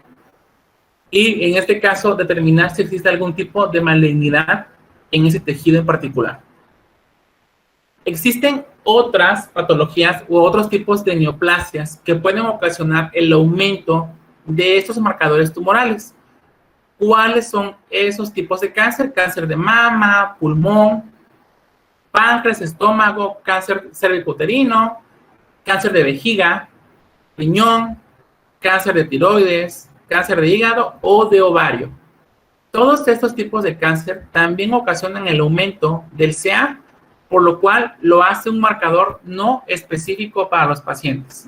S1: y en este caso determinar si existe algún tipo de malignidad en ese tejido en particular. Existen otras patologías u otros tipos de neoplasias que pueden ocasionar el aumento de estos marcadores tumorales. ¿Cuáles son esos tipos de cáncer? Cáncer de mama, pulmón, páncreas, estómago, cáncer cervicuterino, cáncer de vejiga, riñón, cáncer de tiroides, cáncer de hígado o de ovario. Todos estos tipos de cáncer también ocasionan el aumento del CA por lo cual lo hace un marcador no específico para los pacientes.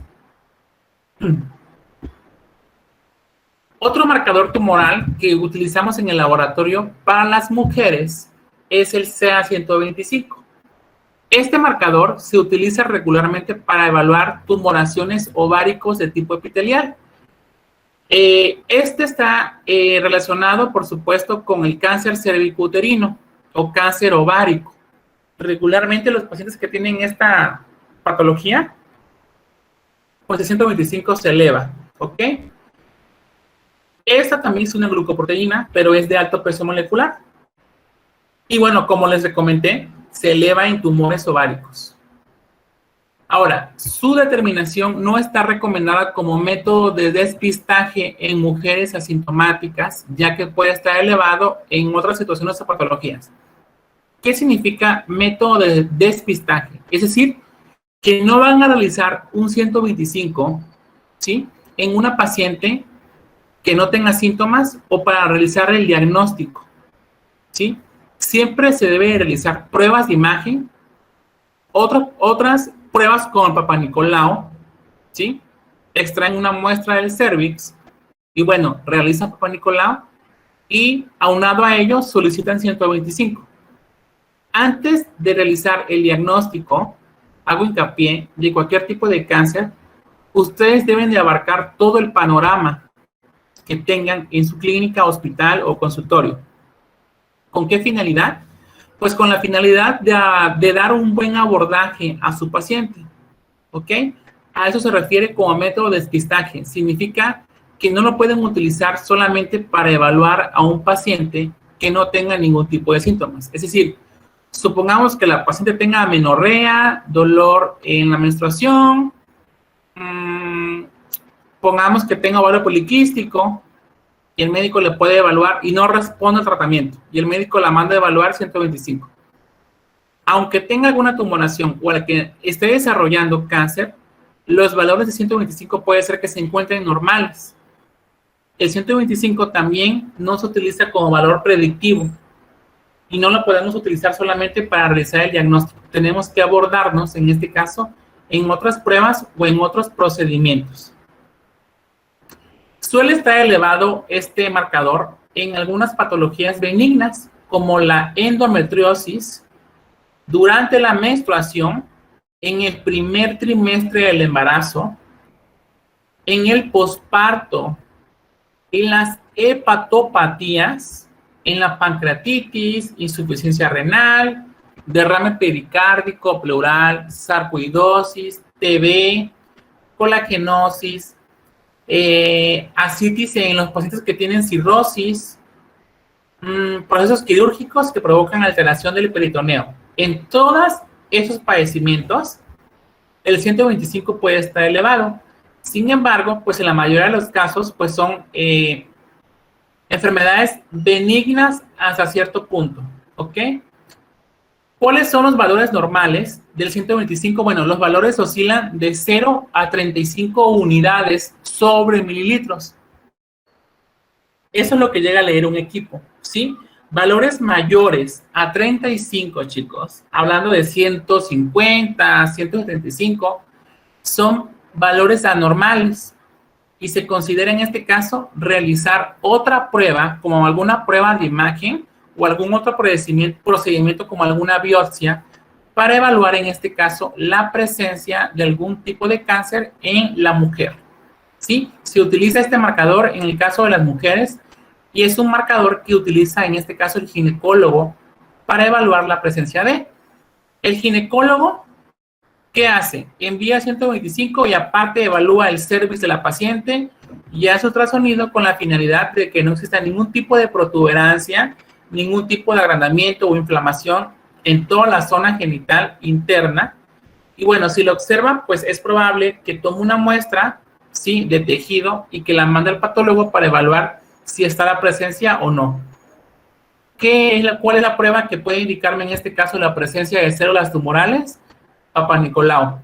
S1: Otro marcador tumoral que utilizamos en el laboratorio para las mujeres es el CA125. Este marcador se utiliza regularmente para evaluar tumoraciones ováricos de tipo epitelial. Este está relacionado, por supuesto, con el cáncer cervicuterino o cáncer ovárico. Regularmente los pacientes que tienen esta patología, pues el 125 se eleva, ¿ok? Esta también es una glucoproteína, pero es de alto peso molecular. Y bueno, como les comenté, se eleva en tumores ováricos. Ahora, su determinación no está recomendada como método de despistaje en mujeres asintomáticas, ya que puede estar elevado en otras situaciones o patologías. ¿Qué significa método de despistaje? Es decir, que no van a realizar un 125, ¿sí?, en una paciente que no tenga síntomas o para realizar el diagnóstico, ¿sí? Siempre se debe realizar pruebas de imagen, otras pruebas con el Papa Nicolau, ¿sí? Extraen una muestra del cervix y bueno, realizan Papa Nicolau y aunado a ello solicitan 125. Antes de realizar el diagnóstico, hago hincapié de cualquier tipo de cáncer, ustedes deben de abarcar todo el panorama que tengan en su clínica, hospital o consultorio. ¿Con qué finalidad? Pues con la finalidad de dar un buen abordaje a su paciente, ¿ok? A eso se refiere como método de despistaje. Significa que no lo pueden utilizar solamente para evaluar a un paciente que no tenga ningún tipo de síntomas. Es decir, supongamos que la paciente tenga amenorrea, dolor en la menstruación, pongamos que tenga ovario poliquístico, y el médico le puede evaluar y no responde al tratamiento, y el médico la manda a evaluar 125. Aunque tenga alguna tumoración o la que esté desarrollando cáncer, los valores de 125 puede ser que se encuentren normales. El 125 también no se utiliza como valor predictivo y no lo podemos utilizar solamente para realizar el diagnóstico. Tenemos que abordarnos, en este caso, en otras pruebas o en otros procedimientos. Suele estar elevado este marcador en algunas patologías benignas, como la endometriosis, durante la menstruación, en el primer trimestre del embarazo, en el posparto, en las hepatopatías, en la pancreatitis, insuficiencia renal, derrame pericárdico, pleural, sarcoidosis, TB, colagenosis, ascitis en los pacientes que tienen cirrosis, procesos quirúrgicos que provocan alteración del peritoneo. En todos esos padecimientos, el 125 puede estar elevado. Sin embargo, pues en la mayoría de los casos, pues son enfermedades benignas hasta cierto punto, ¿ok? ¿Cuáles son los valores normales del 125? Bueno, los valores oscilan de 0 a 35 unidades sobre mililitros. Eso es lo que llega a leer un equipo, ¿sí? Valores mayores a 35, chicos, hablando de 150, 175, son valores anormales y se considera en este caso realizar otra prueba, como alguna prueba de imagen o algún otro procedimiento como alguna biopsia, para evaluar en este caso la presencia de algún tipo de cáncer en la mujer. ¿Sí? Se utiliza este marcador en el caso de las mujeres y es un marcador que utiliza en este caso el ginecólogo para evaluar la presencia de. El ginecólogo, ¿qué hace? Envía 125 y aparte evalúa el cervix de la paciente y hace ultrasonido con la finalidad de que no exista ningún tipo de protuberancia, ningún tipo de agrandamiento o inflamación en toda la zona genital interna. Y bueno, si lo observa, pues es probable que tome una muestra, ¿sí?, de tejido y que la mande al patólogo para evaluar si está la presencia o no. ¿Cuál es la prueba que puede indicarme en este caso la presencia de células tumorales? Papa Nicolau.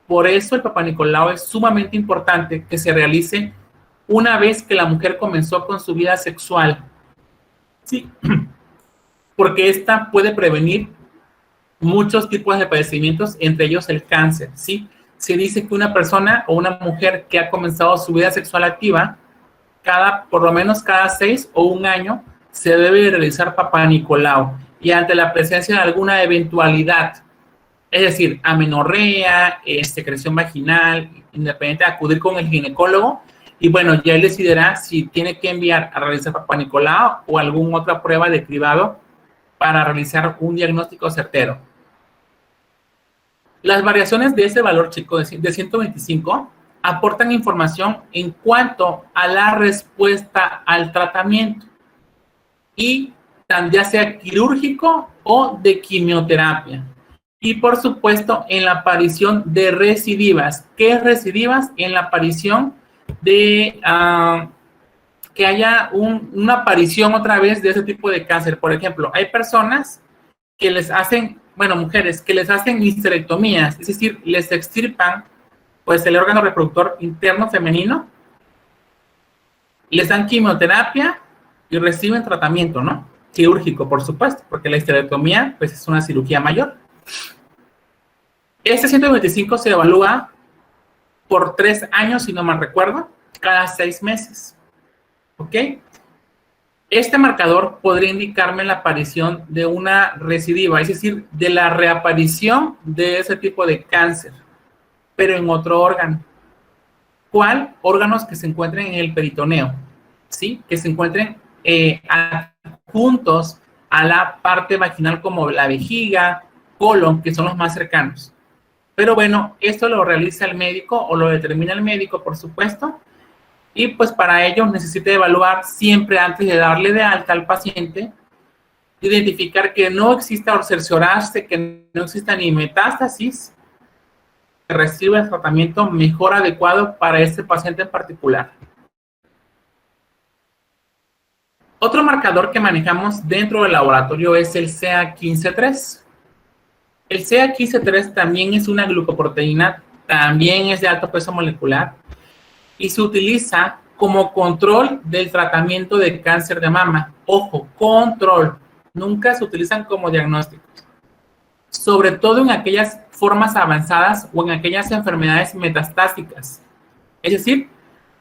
S1: Por eso el Papa Nicolau es sumamente importante que se realice una vez que la mujer comenzó con su vida sexual. Sí, porque esta puede prevenir muchos tipos de padecimientos, entre ellos el cáncer, ¿sí? Se dice que una persona o una mujer que ha comenzado su vida sexual activa, por lo menos cada 6 o 1 año, se debe realizar Papá Nicolau. Y ante la presencia de alguna eventualidad, es decir, amenorrea, secreción vaginal, independiente de acudir con el ginecólogo, y bueno, ya él decidirá si tiene que enviar a realizar Papá Nicolau o alguna otra prueba de cribado para realizar un diagnóstico certero. Las variaciones de ese valor, chicos, de 125, aportan información en cuanto a la respuesta al tratamiento, y ya sea quirúrgico o de quimioterapia. Y por supuesto, en la aparición de recidivas. ¿Qué es recidivas? En la aparición de que haya una aparición otra vez de ese tipo de cáncer. Por ejemplo, hay personas que les hacen, bueno, mujeres que les hacen histerectomías, es decir, les extirpan pues el órgano reproductor interno femenino, les dan quimioterapia y reciben tratamiento, ¿no? Quirúrgico, por supuesto, porque la histerectomía pues es una cirugía mayor. Este 125 se evalúa por 3 años, si no mal recuerdo, cada 6 meses. ¿Ok? Este marcador podría indicarme la aparición de una recidiva, es decir, de la reaparición de ese tipo de cáncer, pero en otro órgano. ¿Cuál? Órganos que se encuentren en el peritoneo, ¿sí? Que se encuentren adjuntos a la parte vaginal, como la vejiga, colon, que son los más cercanos. Pero bueno, esto lo realiza el médico o lo determina el médico, por supuesto, y pues para ello necesita evaluar siempre antes de darle de alta al paciente, identificar que no exista o cerciorarse que no exista ni metástasis, que reciba el tratamiento mejor adecuado para este paciente en particular. Otro marcador que manejamos dentro del laboratorio es el CA15-3. El CA15-3 también es una glucoproteína, también es de alto peso molecular y se utiliza como control del tratamiento de cáncer de mama. Ojo, control. Nunca se utilizan como diagnósticos. Sobre todo en aquellas formas avanzadas o en aquellas enfermedades metastásicas. Es decir,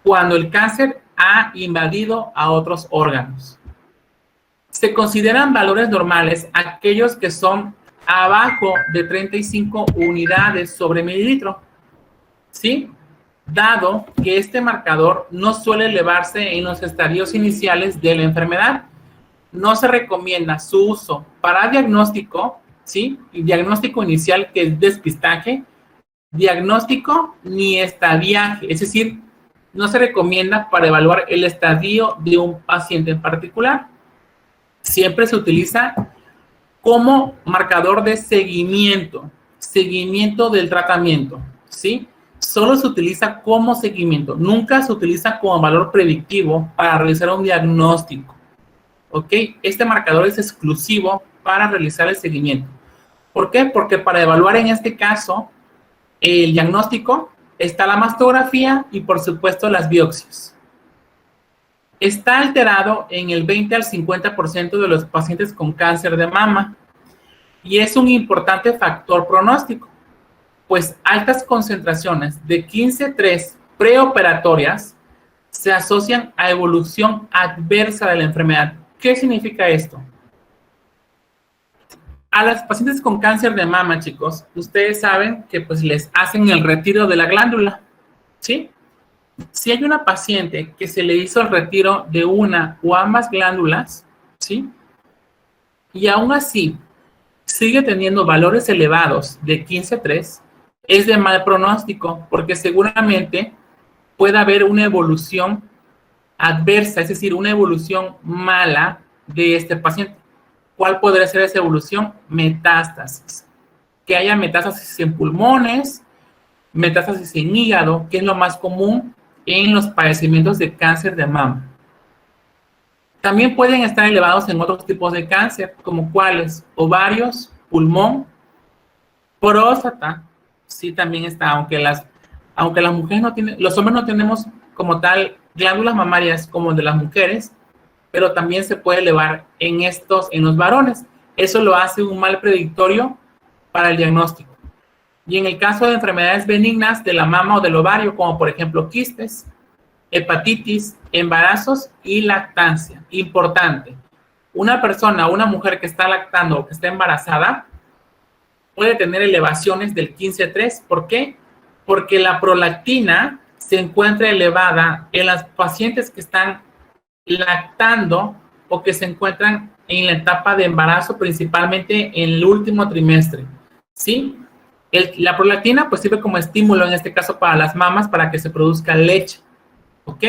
S1: cuando el cáncer ha invadido a otros órganos. Se consideran valores normales aquellos que son abajo de 35 unidades sobre mililitro, ¿sí? Dado que este marcador no suele elevarse en los estadios iniciales de la enfermedad, no se recomienda su uso para diagnóstico, ¿sí? Y diagnóstico inicial, que es despistaje, diagnóstico ni estadiaje, es decir, no se recomienda para evaluar el estadio de un paciente en particular. Siempre se utiliza como marcador de seguimiento del tratamiento, ¿sí? Solo se utiliza como seguimiento, nunca se utiliza como valor predictivo para realizar un diagnóstico, ¿ok? Este marcador es exclusivo para realizar el seguimiento. ¿Por qué? Porque para evaluar en este caso el diagnóstico está la mastografía y por supuesto las biopsias. Está alterado en el 20 al 50% de los pacientes con cáncer de mama y es un importante factor pronóstico, pues altas concentraciones de 15-3 preoperatorias se asocian a evolución adversa de la enfermedad. ¿Qué significa esto? A las pacientes con cáncer de mama, chicos, ustedes saben que pues les hacen el retiro de la glándula, ¿sí? Si hay una paciente que se le hizo el retiro de una o ambas glándulas, ¿sí? Y aún así sigue teniendo valores elevados de 15-3, es de mal pronóstico, porque seguramente puede haber una evolución adversa, es decir, una evolución mala de este paciente. ¿Cuál podría ser esa evolución? Metástasis. Que haya metástasis en pulmones, metástasis en hígado, que es lo más común en los padecimientos de cáncer de mama. También pueden estar elevados en otros tipos de cáncer, como cuáles: ovarios, pulmón, próstata. Sí, también está, aunque las mujeres no tienen, los hombres no tenemos como tal glándulas mamarias como de las mujeres, pero también se puede elevar en los varones. Eso lo hace un mal predictorio para el diagnóstico. Y en el caso de enfermedades benignas de la mama o del ovario, como por ejemplo quistes, hepatitis, embarazos y lactancia. Importante, una persona, una mujer que está lactando o que está embarazada puede tener elevaciones del 15-3. ¿Por qué? Porque la prolactina se encuentra elevada en las pacientes que están lactando o que se encuentran en la etapa de embarazo, principalmente en el último trimestre, ¿sí? La prolactina pues sirve como estímulo, en este caso para las mamas, para que se produzca leche, ¿ok?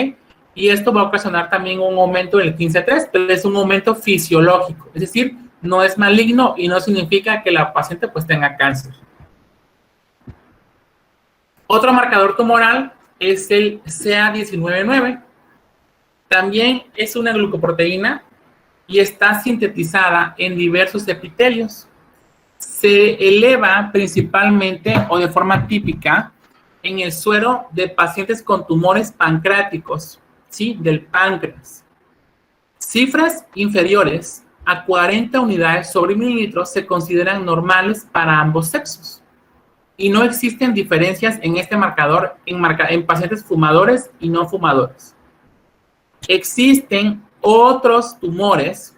S1: Y esto va a ocasionar también un aumento del 15-3, pero es un aumento fisiológico, es decir, no es maligno y no significa que la paciente pues tenga cáncer. Otro marcador tumoral es el CA19-9. También es una glucoproteína y está sintetizada en diversos epitelios. Se eleva principalmente o de forma típica en el suero de pacientes con tumores pancreáticos, ¿sí? Del páncreas. Cifras inferiores a 40 unidades sobre mililitros se consideran normales para ambos sexos. Y no existen diferencias en este marcador en pacientes fumadores y no fumadores. Existen otros tumores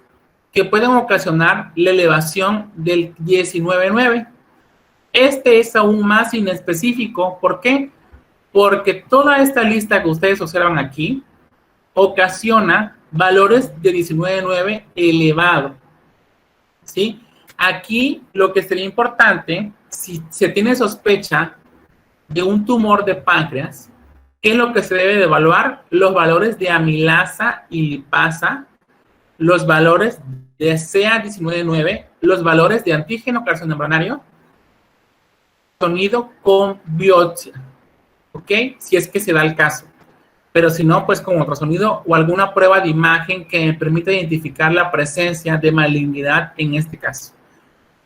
S1: que pueden ocasionar la elevación del 19-9. Este es aún más inespecífico. ¿Por qué? Porque toda esta lista que ustedes observan aquí ocasiona valores de 19-9 elevado, ¿sí? Aquí lo que sería importante, si se tiene sospecha de un tumor de páncreas, ¿qué es lo que se debe de evaluar? Los valores de amilasa y lipasa, los valores de CA19-9, los valores de antígeno carcinomembranario, sonido con biopsia, ¿ok? Si es que se da el caso. Pero si no, pues con ultrasonido o alguna prueba de imagen que me permita identificar la presencia de malignidad en este caso.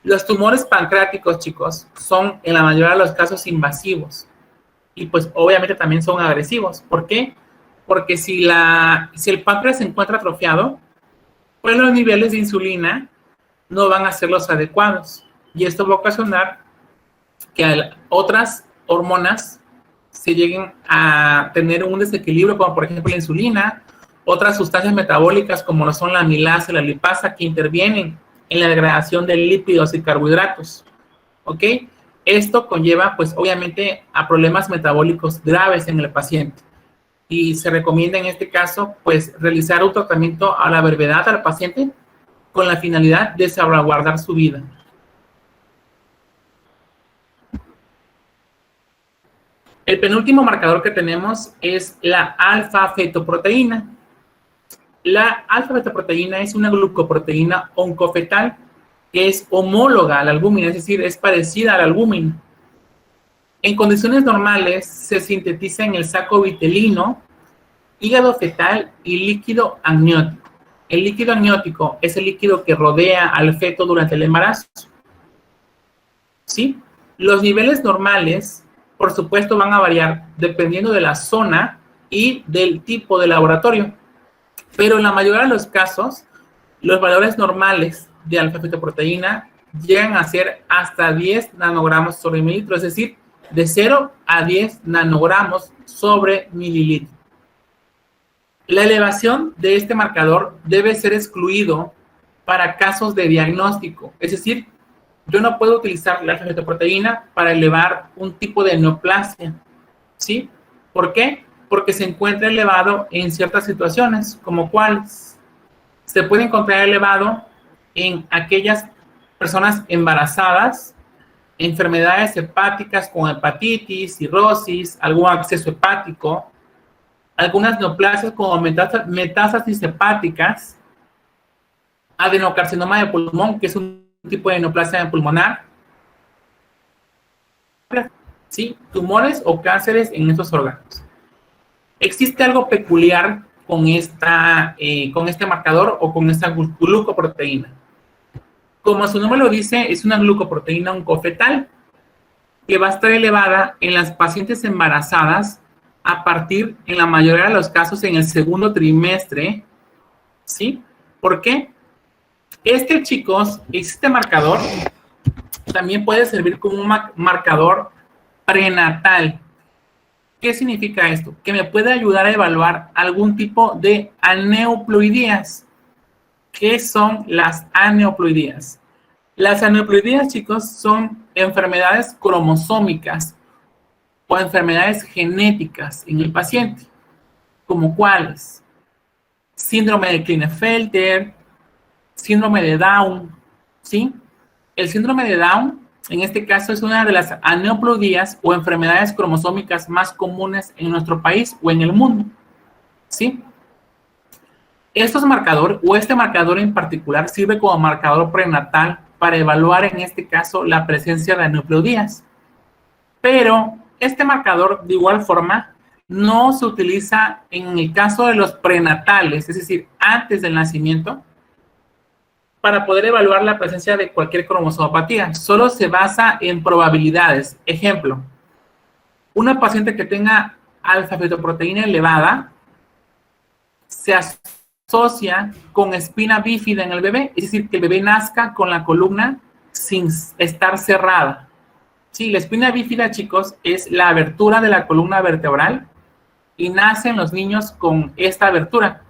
S1: Los tumores pancreáticos, chicos, son en la mayoría de los casos invasivos y pues obviamente también son agresivos. ¿Por qué? Porque si el páncreas se encuentra atrofiado, pues los niveles de insulina no van a ser los adecuados y esto va a ocasionar que otras hormonas se lleguen a tener un desequilibrio, como por ejemplo la insulina, otras sustancias metabólicas como lo son la amilasa y la lipasa que intervienen en la degradación de lípidos y carbohidratos, ¿ok? Esto conlleva, pues, obviamente, a problemas metabólicos graves en el paciente. Y se recomienda en este caso, pues, realizar un tratamiento a la brevedad al paciente con la finalidad de salvaguardar su vida. El penúltimo marcador que tenemos es la alfa-fetoproteína. La alfa-fetoproteína es una glucoproteína oncofetal que es homóloga a la albúmina, es decir, es parecida a la albúmina. En condiciones normales se sintetiza en el saco vitelino, hígado fetal y líquido amniótico. El líquido amniótico es el líquido que rodea al feto durante el embarazo, ¿sí? Los niveles normales, por supuesto, van a variar dependiendo de la zona y del tipo de laboratorio. Pero en la mayoría de los casos, los valores normales de alfa-fetoproteína llegan a ser hasta 10 nanogramos sobre mililitro, es decir, de 0 a 10 nanogramos sobre mililitro. La elevación de este marcador debe ser excluido para casos de diagnóstico, es decir, yo no puedo utilizar la alfa-fetoproteína para elevar un tipo de neoplasia, ¿sí? ¿Por qué? Porque se encuentra elevado en ciertas situaciones, como cuáles. Se puede encontrar elevado en aquellas personas embarazadas, enfermedades hepáticas con hepatitis, cirrosis, algún absceso hepático, algunas neoplasias como metástasis hepáticas, adenocarcinoma de pulmón, que es un tipo de neoplasia pulmonar, ¿sí? Tumores o cánceres en estos órganos. Existe algo peculiar con este marcador o con esta glucoproteína. Como su nombre lo dice, es una glucoproteína oncofetal que va a estar elevada en las pacientes embarazadas a partir, en la mayoría de los casos, en el segundo trimestre, ¿sí? ¿Por qué? Chicos, existe marcador también puede servir como un marcador prenatal. ¿Qué significa esto? Que me puede ayudar a evaluar algún tipo de aneuploidías. ¿Qué son las aneuploidías? Las aneuploidías, chicos, son enfermedades cromosómicas o enfermedades genéticas en el paciente. ¿Como cuáles? Síndrome de Klinefelter, síndrome de Down, ¿sí? El síndrome de Down, en este caso, es una de las aneuploidías o enfermedades cromosómicas más comunes en nuestro país o en el mundo, ¿sí? Estos marcadores, o este marcador en particular, sirve como marcador prenatal para evaluar, en este caso, la presencia de aneuploidías. Pero este marcador, de igual forma, no se utiliza en el caso de los prenatales, es decir, antes del nacimiento, para poder evaluar la presencia de cualquier cromosomopatía. Solo se basa en probabilidades. Ejemplo, una paciente que tenga alfa-fetoproteína elevada se asocia con espina bífida en el bebé, es decir, que el bebé nazca con la columna sin estar cerrada. Sí, la espina bífida, chicos, es la abertura de la columna vertebral y nacen los niños con esta abertura.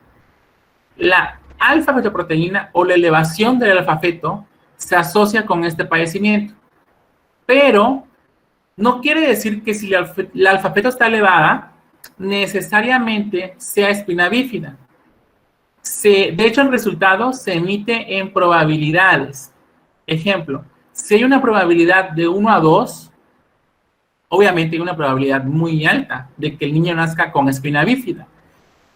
S1: La alfa-fetoproteína o la elevación del alfa-feto se asocia con este padecimiento. Pero no quiere decir que si la alfa-feto está elevada, necesariamente sea espina bífida. De hecho, el resultado se emite en probabilidades. Ejemplo, si hay una probabilidad de 1 a 2, obviamente hay una probabilidad muy alta de que el niño nazca con espina bífida.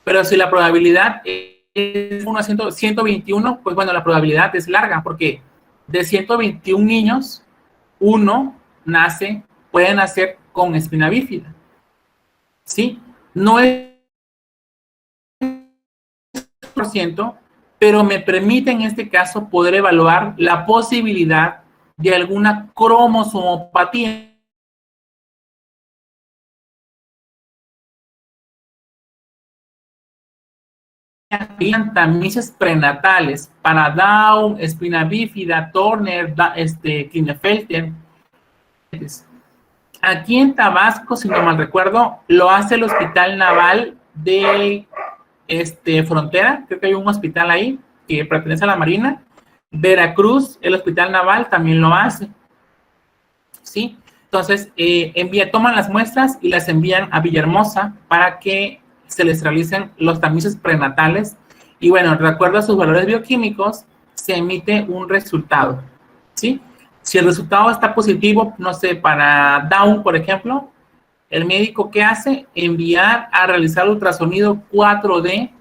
S1: Pero si la probabilidad es 1 a 121, pues bueno, la probabilidad es larga, porque de 121 niños, uno puede nacer con espina bífida. ¿Sí? No es 100%, pero me permite en este caso poder evaluar la posibilidad de alguna cromosomopatía. Tamices prenatales para Down, espina bífida, Turner, Klinefelter. Aquí en Tabasco, si no mal recuerdo, lo hace el Hospital Naval de Frontera. Creo que hay un hospital ahí que pertenece a la Marina. Veracruz, el Hospital Naval también lo hace. ¿Sí? Entonces, toman las muestras y las envían a Villahermosa para que se les realicen los tamices prenatales y bueno, de acuerdo a sus valores bioquímicos, se emite un resultado, ¿sí? Si el resultado está positivo, no sé, para Down, por ejemplo, el médico, ¿qué hace? Enviar a realizar ultrasonido 4D,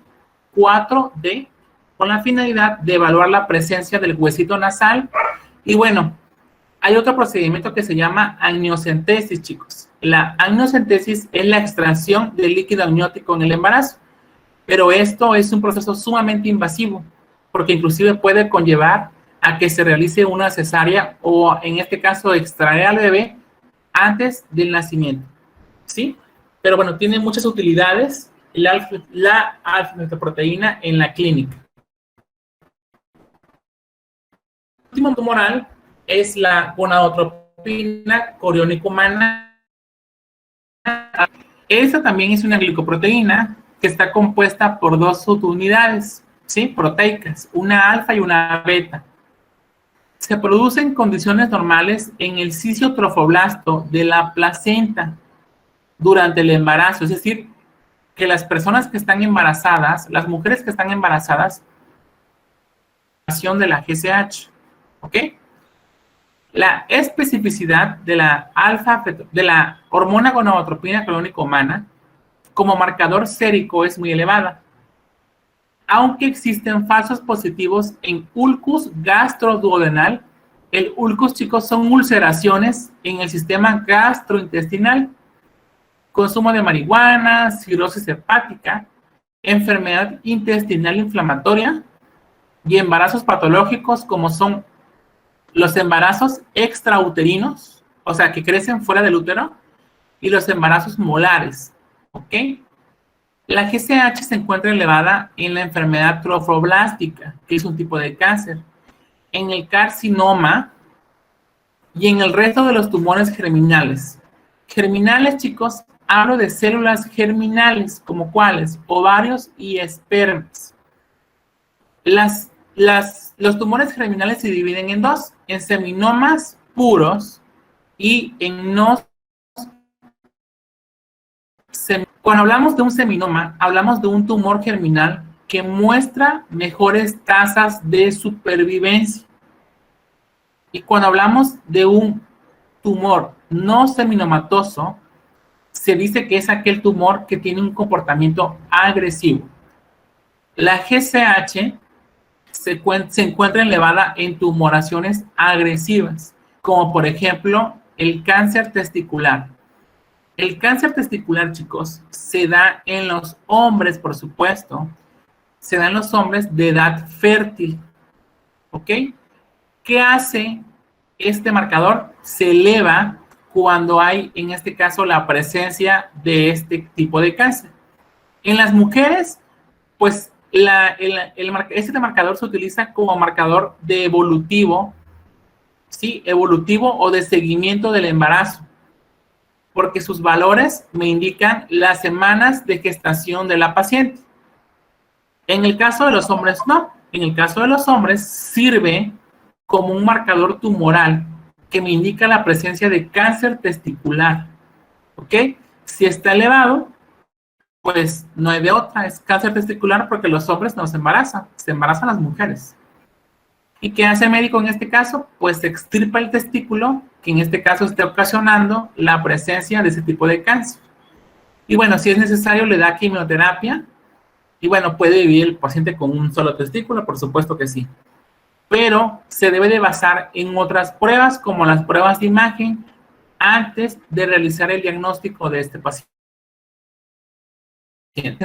S1: con la finalidad de evaluar la presencia del huesito nasal y bueno, hay otro procedimiento que se llama amniocentesis, chicos. La amniocentesis es la extracción del líquido amniótico en el embarazo, pero esto es un proceso sumamente invasivo, porque inclusive puede conllevar a que se realice una cesárea o, en este caso, extraer al bebé antes del nacimiento, ¿sí? Pero bueno, tiene muchas utilidades la alfa-fetoproteína en la clínica. El último tumoral es la gonadotropina coriónica humana. Esta también es una glicoproteína que está compuesta por dos subunidades, ¿sí? Proteicas, una alfa y una beta. Se produce en condiciones normales en el citiotrofoblasto de la placenta durante el embarazo, es decir, que las personas que están embarazadas, las mujeres que están embarazadas, de la GCH, ¿ok? La especificidad de la hormona gonadotropina coriónica humana como marcador sérico es muy elevada, aunque existen falsos positivos en ulcus gastroduodenal. El ulcus, chicos, son ulceraciones en el sistema gastrointestinal, consumo de marihuana, cirrosis hepática, enfermedad intestinal inflamatoria y embarazos patológicos como son los embarazos extrauterinos, o sea, que crecen fuera del útero, y los embarazos molares, ¿ok? La GCH se encuentra elevada en la enfermedad trofoblástica, que es un tipo de cáncer. En el carcinoma, y en el resto de los tumores germinales. Germinales, chicos, hablo de células germinales, como cuáles, ovarios y espermas. Los tumores germinales se dividen en dos, en seminomas puros y en no. Cuando hablamos de un seminoma, hablamos de un tumor germinal que muestra mejores tasas de supervivencia. Y cuando hablamos de un tumor no seminomatoso, se dice que es aquel tumor que tiene un comportamiento agresivo. La GCH se encuentra elevada en tumoraciones agresivas, como por ejemplo el cáncer testicular. El cáncer testicular, chicos, se da en los hombres, por supuesto, se da en los hombres de edad fértil, ¿ok? ¿Qué hace este marcador? Se eleva cuando hay, en este caso, la presencia de este tipo de cáncer. En las mujeres, pues, este marcador se utiliza como marcador de evolutivo, ¿sí? Evolutivo o de seguimiento del embarazo, porque sus valores me indican las semanas de gestación de la paciente. En el caso de los hombres, no. En el caso de los hombres, sirve como un marcador tumoral que me indica la presencia de cáncer testicular. ¿Ok? Si está elevado, pues no hay de otra, es cáncer testicular porque los hombres no se embarazan las mujeres. ¿Y qué hace el médico en este caso? Pues extirpa el testículo, que en este caso esté ocasionando la presencia de ese tipo de cáncer. Y bueno, si es necesario, le da quimioterapia. Y bueno, ¿puede vivir el paciente con un solo testículo? Por supuesto que sí. Pero se debe de basar en otras pruebas, como las pruebas de imagen, antes de realizar el diagnóstico de este paciente.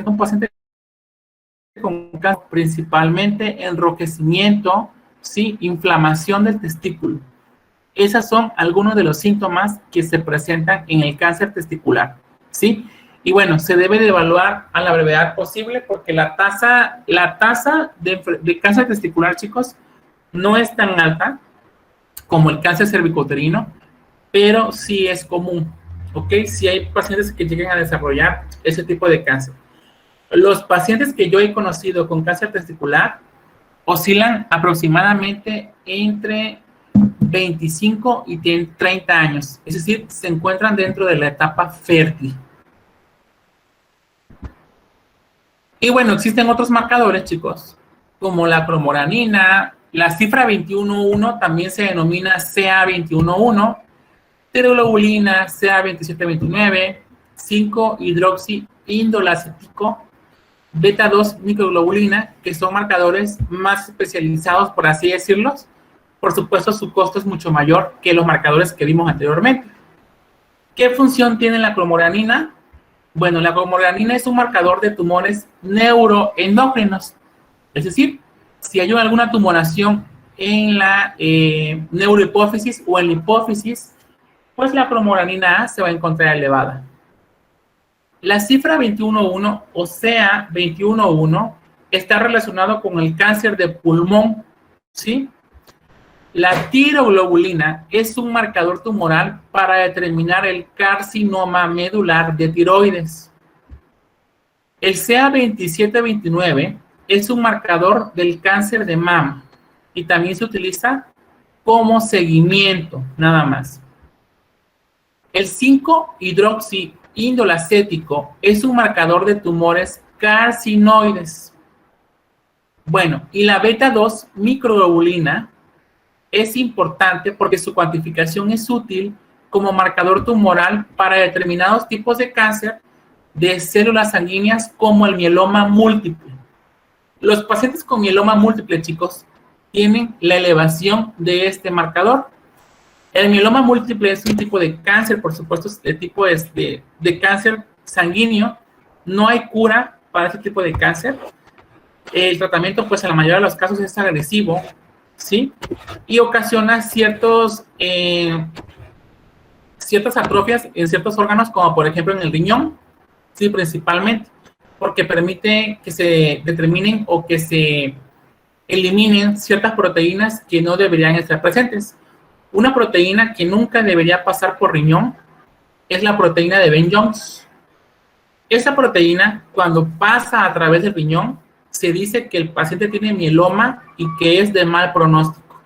S1: Un paciente con cáncer, principalmente enrojecimiento, ¿sí? Inflamación del testículo. Esos son algunos de los síntomas que se presentan en el cáncer testicular, ¿sí? Y bueno, se debe de evaluar a la brevedad posible porque la tasa de cáncer testicular, chicos, no es tan alta como el cáncer cervicouterino, pero sí es común, ¿ok? Sí hay pacientes que llegan a desarrollar ese tipo de cáncer. Los pacientes que yo he conocido con cáncer testicular oscilan aproximadamente entre 25 y 30 años, es decir, se encuentran dentro de la etapa fértil. Y bueno, existen otros marcadores, chicos, como la cromoranina, la cifra 21.1 también se denomina CA21.1, tiroglobulina, CA2729, 5-hidroxiindolacético, beta-2 microglobulina, que son marcadores más especializados, por así decirlo. Por supuesto, su costo es mucho mayor que los marcadores que vimos anteriormente. ¿Qué función tiene la cromoranina? Bueno, la cromoranina es un marcador de tumores neuroendócrinos. Es decir, si hay alguna tumoración en la neurohipófisis o en la hipófisis, pues la cromoranina A se va a encontrar elevada. La cifra 21.1 o sea 21.1 está relacionado con el cáncer de pulmón, ¿sí? La tiroglobulina es un marcador tumoral para determinar el carcinoma medular de tiroides. El CA2729 es un marcador del cáncer de mama y también se utiliza como seguimiento, nada más. El 5-hidroxiindolacético es un marcador de tumores carcinoides. Bueno, y la beta-2 microglobulina es importante porque su cuantificación es útil como marcador tumoral para determinados tipos de cáncer de células sanguíneas como el mieloma múltiple. Los pacientes con mieloma múltiple, chicos, tienen la elevación de este marcador. El mieloma múltiple es un tipo de cáncer, por supuesto, de tipo de cáncer sanguíneo. No hay cura para este tipo de cáncer. El tratamiento, pues, en la mayoría de los casos es agresivo, ¿sí? Y ocasiona ciertas atrofias en ciertos órganos, como por ejemplo en el riñón, sí, principalmente, porque permite que se determinen o que se eliminen ciertas proteínas que no deberían estar presentes. Una proteína que nunca debería pasar por riñón es la proteína de Ben-Jones. Esa proteína, cuando pasa a través del riñón, se dice que el paciente tiene mieloma y que es de mal pronóstico,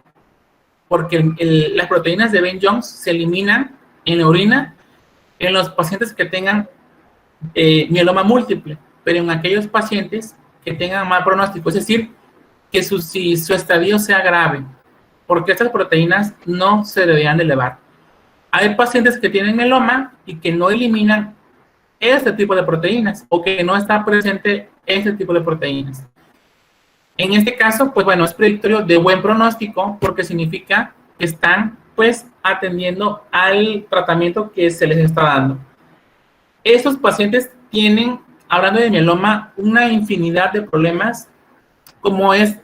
S1: porque las proteínas de Ben-Jones se eliminan en la orina en los pacientes que tengan mieloma múltiple, pero en aquellos pacientes que tengan mal pronóstico, es decir, que si su estadio sea grave, porque estas proteínas no se deberían de elevar. Hay pacientes que tienen mieloma y que no eliminan este tipo de proteínas o que no está presente este tipo de proteínas. En este caso, pues bueno, es predictorio de buen pronóstico porque significa que están pues atendiendo al tratamiento que se les está dando. Estos pacientes tienen, hablando de mieloma, una infinidad de problemas como es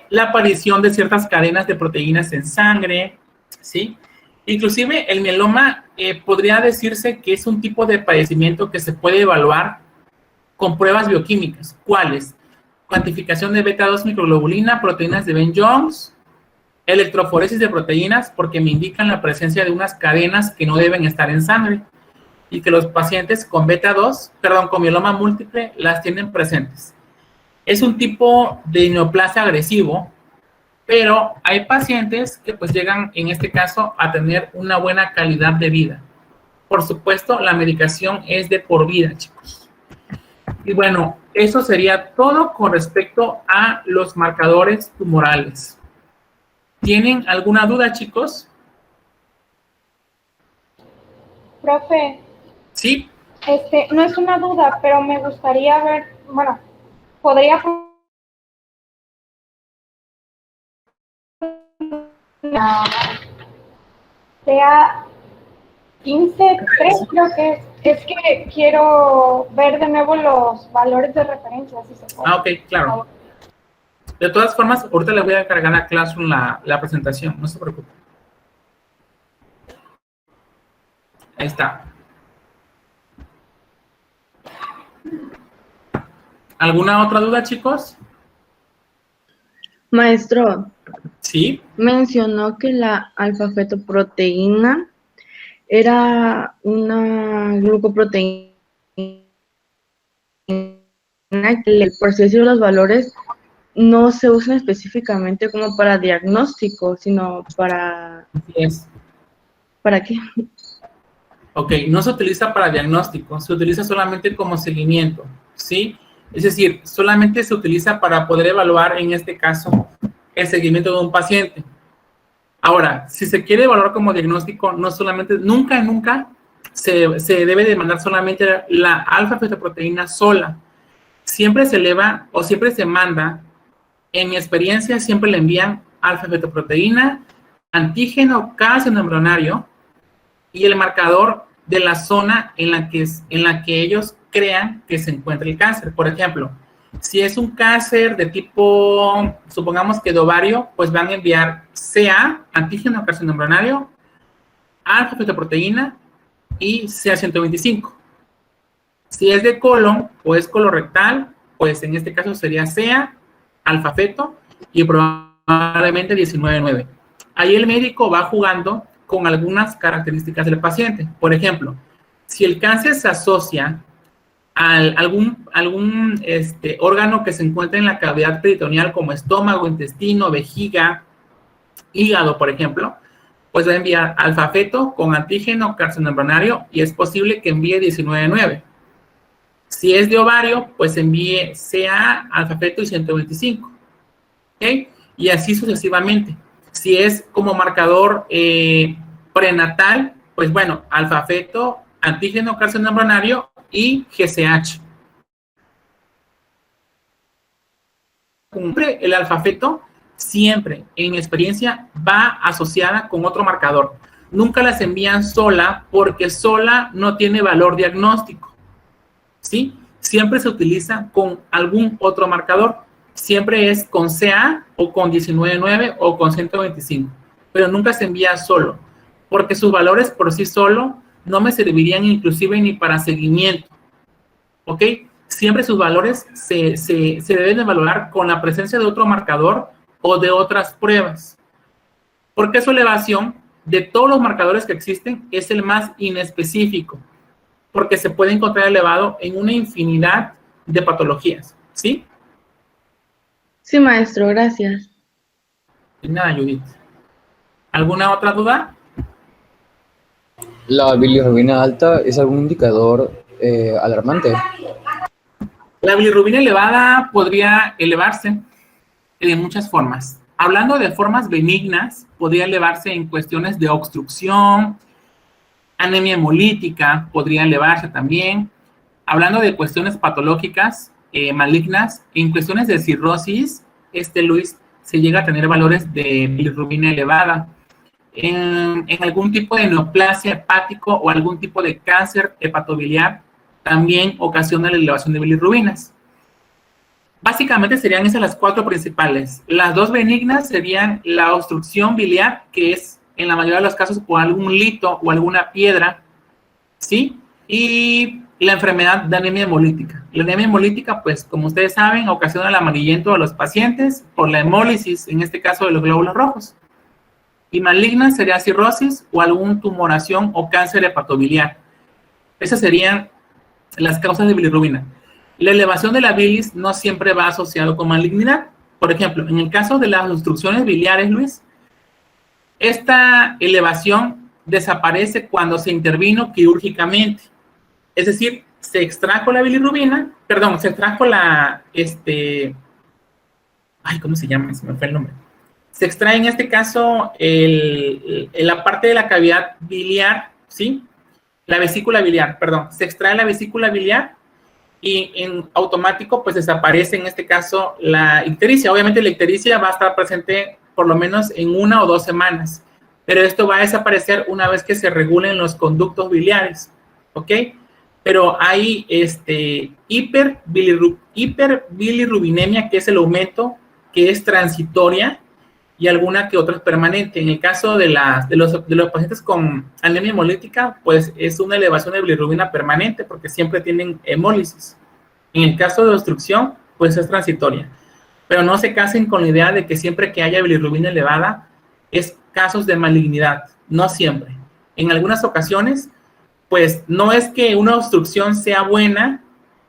S1: la aparición de ciertas cadenas de proteínas en sangre, ¿sí? Inclusive el mieloma podría decirse que es un tipo de padecimiento que se puede evaluar con pruebas bioquímicas. ¿Cuáles? Cuantificación de beta-2 microglobulina, proteínas de Ben-Jones, electroforesis de proteínas, porque me indican la presencia de unas cadenas que no deben estar en sangre y que los pacientes con con mieloma múltiple las tienen presentes. Es un tipo de neoplasia agresivo, pero hay pacientes que pues llegan en este caso a tener una buena calidad de vida. Por supuesto, la medicación es de por vida, chicos. Y bueno, eso sería todo con respecto a los marcadores tumorales. ¿Tienen alguna duda, chicos?
S2: Profe.
S1: Sí.
S2: No es una duda, pero me gustaría ver, bueno, podría sea 15.3, creo que es que quiero ver de nuevo los valores de referencia, si se puede.
S1: Ok, claro. De todas formas, ahorita le voy a cargar a Classroom la presentación, no se preocupe. Ahí está. ¿Alguna otra duda, chicos?
S3: Maestro.
S1: Sí.
S3: Mencionó que la alfa-fetoproteína era una glucoproteína que, por así decirlo, los valores no se usan específicamente como para diagnóstico, sino para...
S1: Yes.
S3: ¿Para qué?
S1: Ok, no se utiliza para diagnóstico, se utiliza solamente como seguimiento, ¿sí? Es decir, solamente se utiliza para poder evaluar, en este caso, el seguimiento de un paciente. Ahora, si se quiere evaluar como diagnóstico, no solamente, nunca se debe de mandar solamente la alfa-fetoproteína sola. Siempre se eleva o siempre se manda, en mi experiencia, siempre le envían alfa-fetoproteína, antígeno calcio embrionario y el marcador de la zona en la que ellos crean que se encuentra el cáncer. Por ejemplo, si es un cáncer de tipo, supongamos que de ovario, pues van a enviar CA, antígeno carcinoembrionario, alfa-fetoproteína y CA125. Si es de colon o es colorectal, pues en este caso sería CA, alfa-feto y probablemente 19.9. Ahí el médico va jugando con algunas características del paciente. Por ejemplo, si el cáncer se asocia a algún órgano que se encuentra en la cavidad peritoneal como estómago, intestino, vejiga, hígado, por ejemplo, pues va a enviar alfa-feto con antígeno carcinoembrionario y es posible que envíe 19.9. Si es de ovario, pues envíe CA, alfa-feto y 125. ¿Ok? Y así sucesivamente. Si es como marcador prenatal, pues bueno, alfa-feto, antígeno carcinoembrionario y GCH. Siempre el alfa-feto, siempre, en mi experiencia, va asociada con otro marcador. Nunca las envían sola porque sola no tiene valor diagnóstico. ¿Sí? Siempre se utiliza con algún otro marcador. Siempre es con CA o con 19.9 o con 125, pero nunca se envía solo, porque sus valores por sí solo no me servirían inclusive ni para seguimiento. ¿Ok? Siempre sus valores se deben de valorar con la presencia de otro marcador o de otras pruebas. Porque su elevación, de todos los marcadores que existen, es el más inespecífico, porque se puede encontrar elevado en una infinidad de patologías, ¿sí?
S3: Sí, maestro, gracias.
S1: Y nada, Judith. ¿Alguna otra duda?
S4: ¿La bilirrubina alta es algún indicador alarmante?
S1: La bilirrubina elevada podría elevarse de muchas formas. Hablando de formas benignas, podría elevarse en cuestiones de obstrucción, anemia hemolítica, podría elevarse también. Hablando de cuestiones patológicas, malignas, en cuestiones de cirrosis, Luis, se llega a tener valores de bilirrubina elevada. En algún tipo de neoplasia hepático o algún tipo de cáncer hepatobiliar, también ocasiona la elevación de bilirrubinas. Básicamente serían esas las 4 principales. Las 2 benignas serían la obstrucción biliar, que es en la mayoría de los casos por algún lito o alguna piedra, ¿sí? Y la enfermedad de anemia hemolítica. La anemia hemolítica, pues, como ustedes saben, ocasiona el amarillento a los pacientes por la hemólisis, en este caso de los glóbulos rojos. Y maligna sería cirrosis o algún tumoración o cáncer hepatobiliar. Esas serían las causas de bilirrubina. La elevación de la bilis no siempre va asociado con malignidad. Por ejemplo, en el caso de las obstrucciones biliares, Luis, esta elevación desaparece cuando se intervino quirúrgicamente. Es decir, se extrajo la bilirrubina, perdón, se extrajo la, ¿cómo se llama? Se me fue el nombre. Se extrae en este caso la parte de la cavidad biliar, ¿sí? La vesícula biliar, perdón. Se extrae la vesícula biliar y en automático pues desaparece en este caso la ictericia. Obviamente la ictericia va a estar presente por lo menos en 1 o 2 semanas, pero esto va a desaparecer una vez que se regulen los conductos biliares, ¿ok? Pero hay hiperbilirrubinemia, que es el aumento que es transitoria, y alguna que otra es permanente. En el caso de los pacientes con anemia hemolítica, pues es una elevación de bilirrubina permanente porque siempre tienen hemólisis. En el caso de obstrucción, pues es transitoria. Pero no se casen con la idea de que siempre que haya bilirrubina elevada es casos de malignidad. No siempre. En algunas ocasiones, pues no es que una obstrucción sea buena,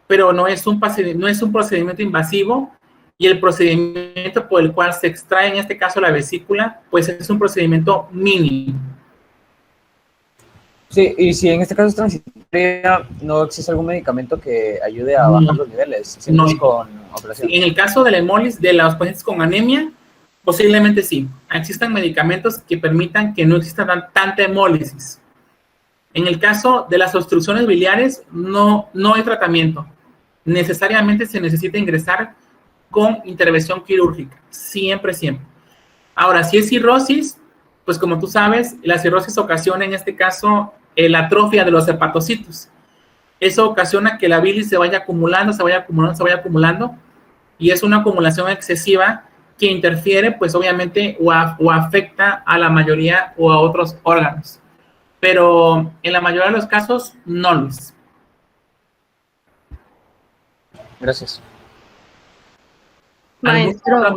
S1: pero no es un procedimiento invasivo, y el procedimiento por el cual se extrae, en este caso, la vesícula, pues es un procedimiento mínimo.
S4: Sí, y si en este caso es transitoria, ¿no existe algún medicamento que ayude a bajar los niveles?
S1: No.
S4: Es con operación.
S1: En el caso de la hemólisis de los pacientes con anemia, posiblemente sí. Existen medicamentos que permitan que no exista tanta hemólisis. En el caso de las obstrucciones biliares, no hay tratamiento. Necesariamente se necesita ingresar con intervención quirúrgica, siempre. Ahora, si es cirrosis, pues como tú sabes, la cirrosis ocasiona en este caso la atrofia de los hepatocitos. Eso ocasiona que la bilis se vaya acumulando, y es una acumulación excesiva que interfiere, pues obviamente, o afecta a la mayoría o a otros órganos. Pero en la mayoría de los casos, no, Luis.
S4: Gracias.
S3: Maestro,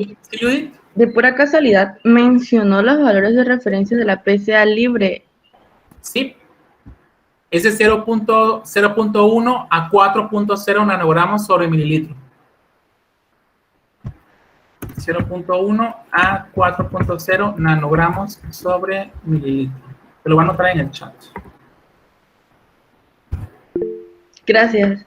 S3: de pura casualidad, ¿mencionó los valores de referencia de la PSA libre?
S1: Sí. Es de 0.1 a 4.0 nanogramos sobre mililitro. 0.1 a 4.0 nanogramos sobre mililitro. Te lo van a anotar en el chat.
S3: Gracias.